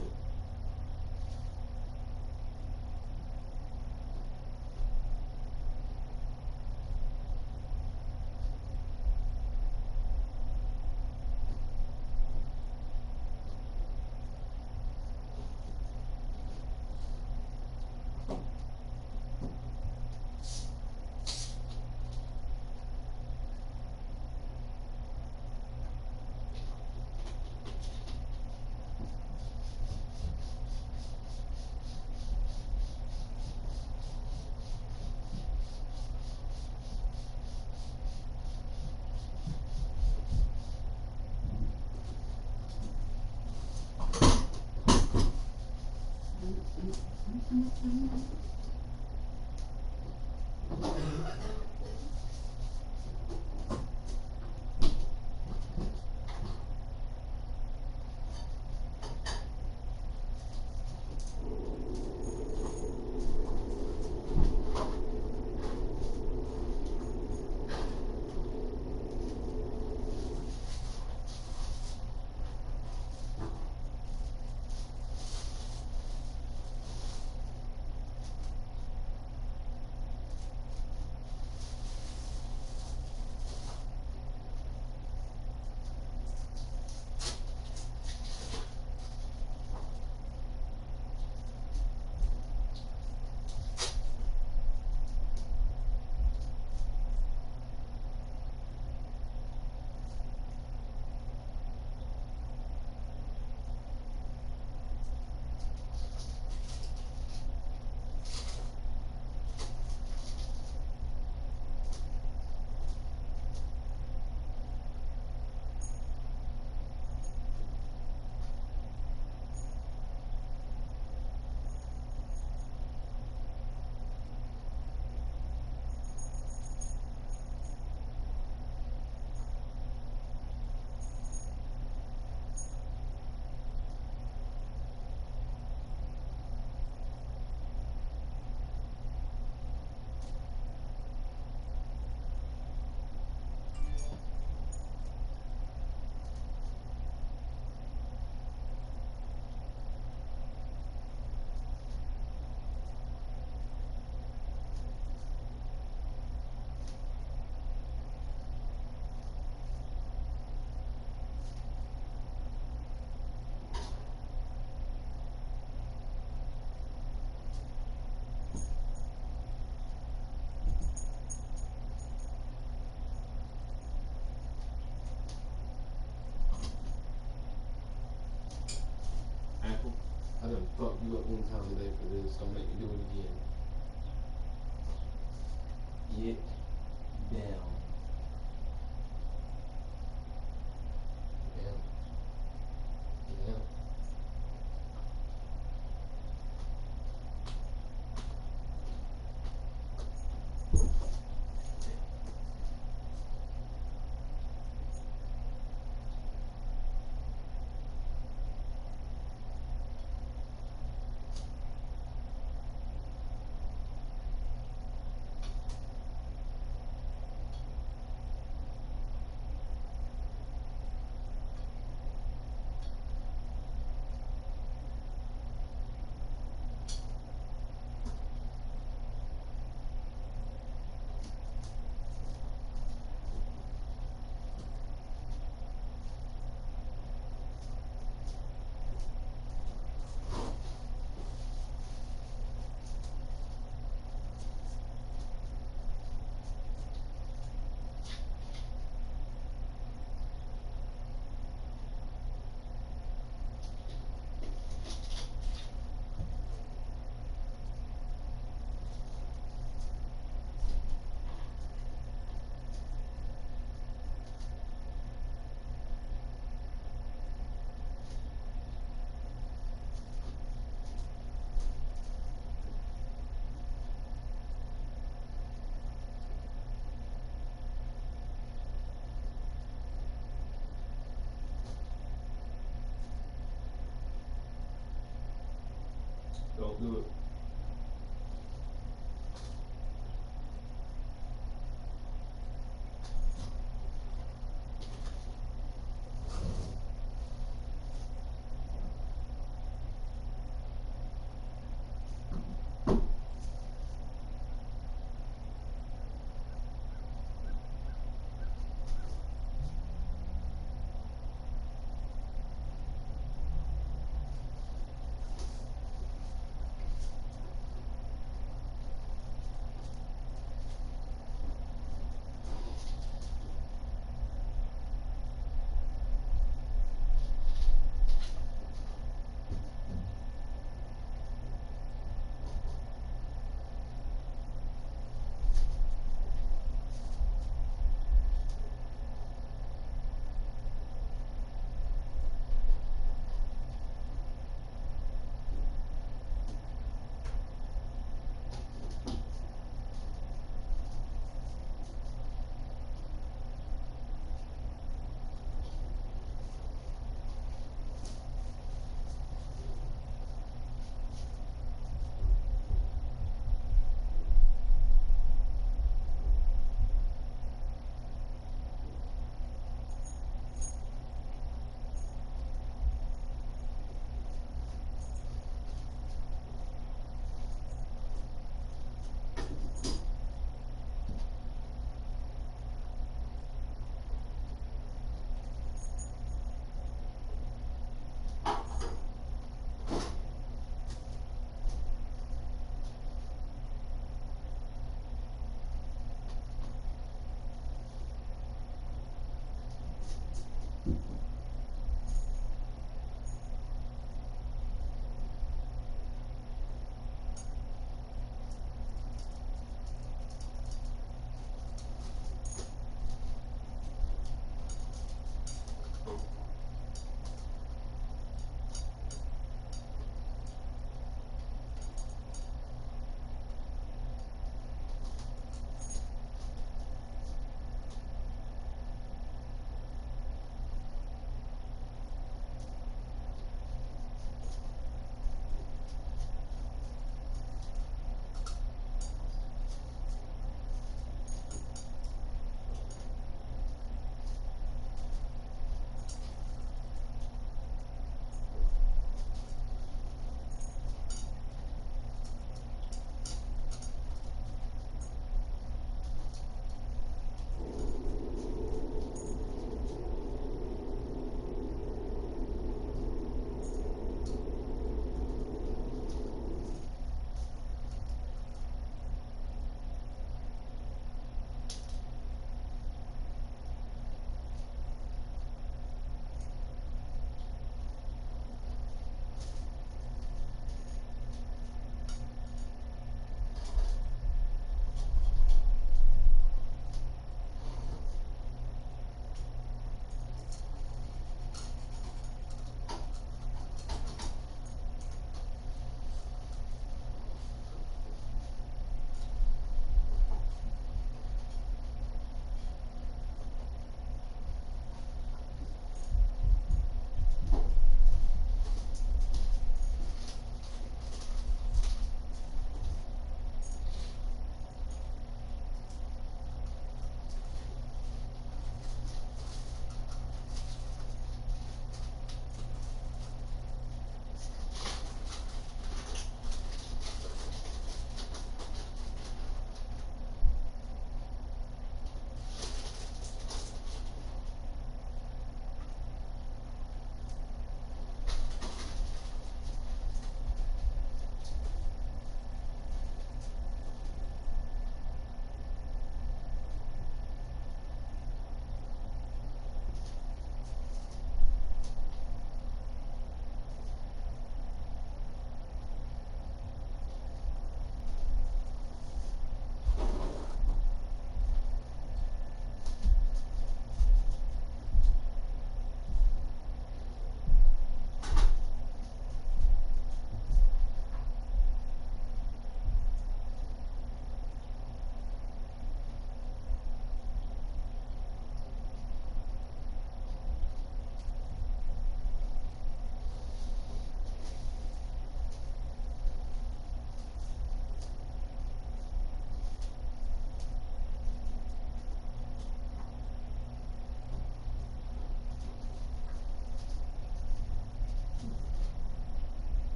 I done fucked you up one time today for this. Don't make me do it again. Get down. Down. Down. Don't do it.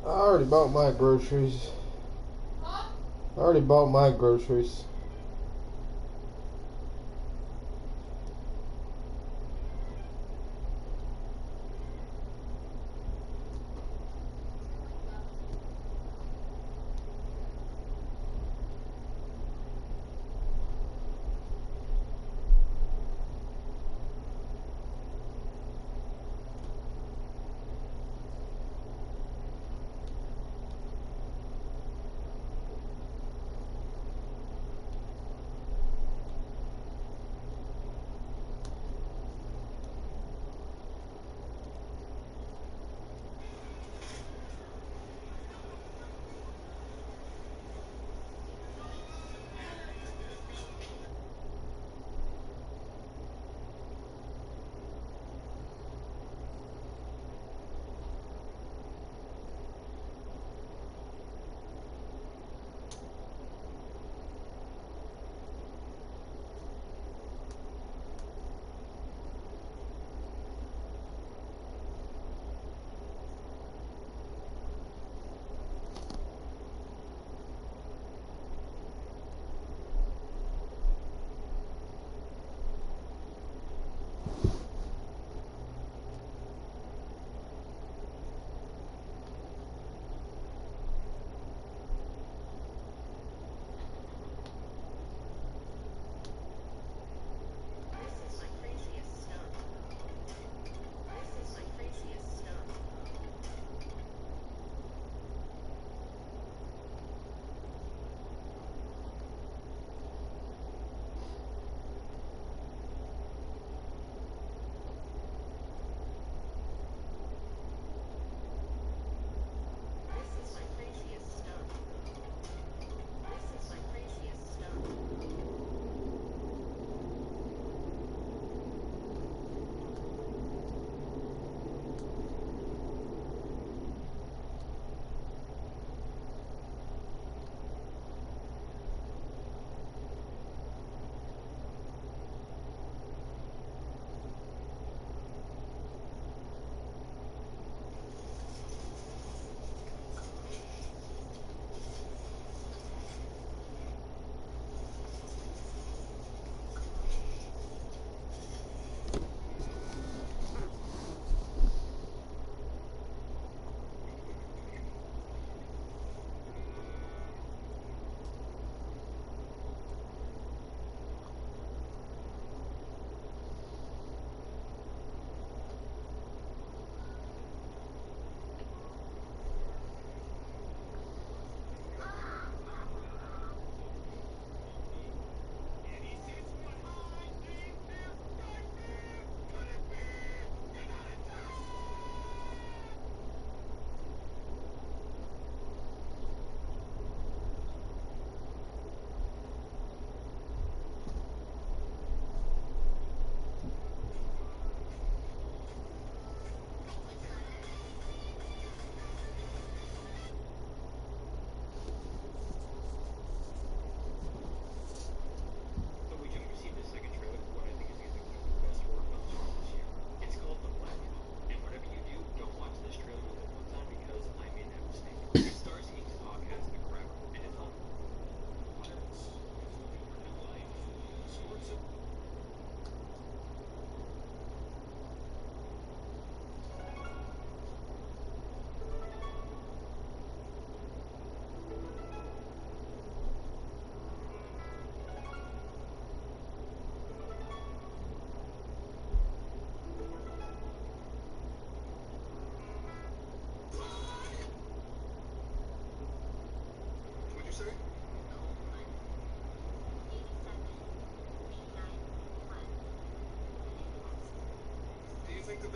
I already bought my groceries.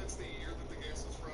That's the year that the gas is from?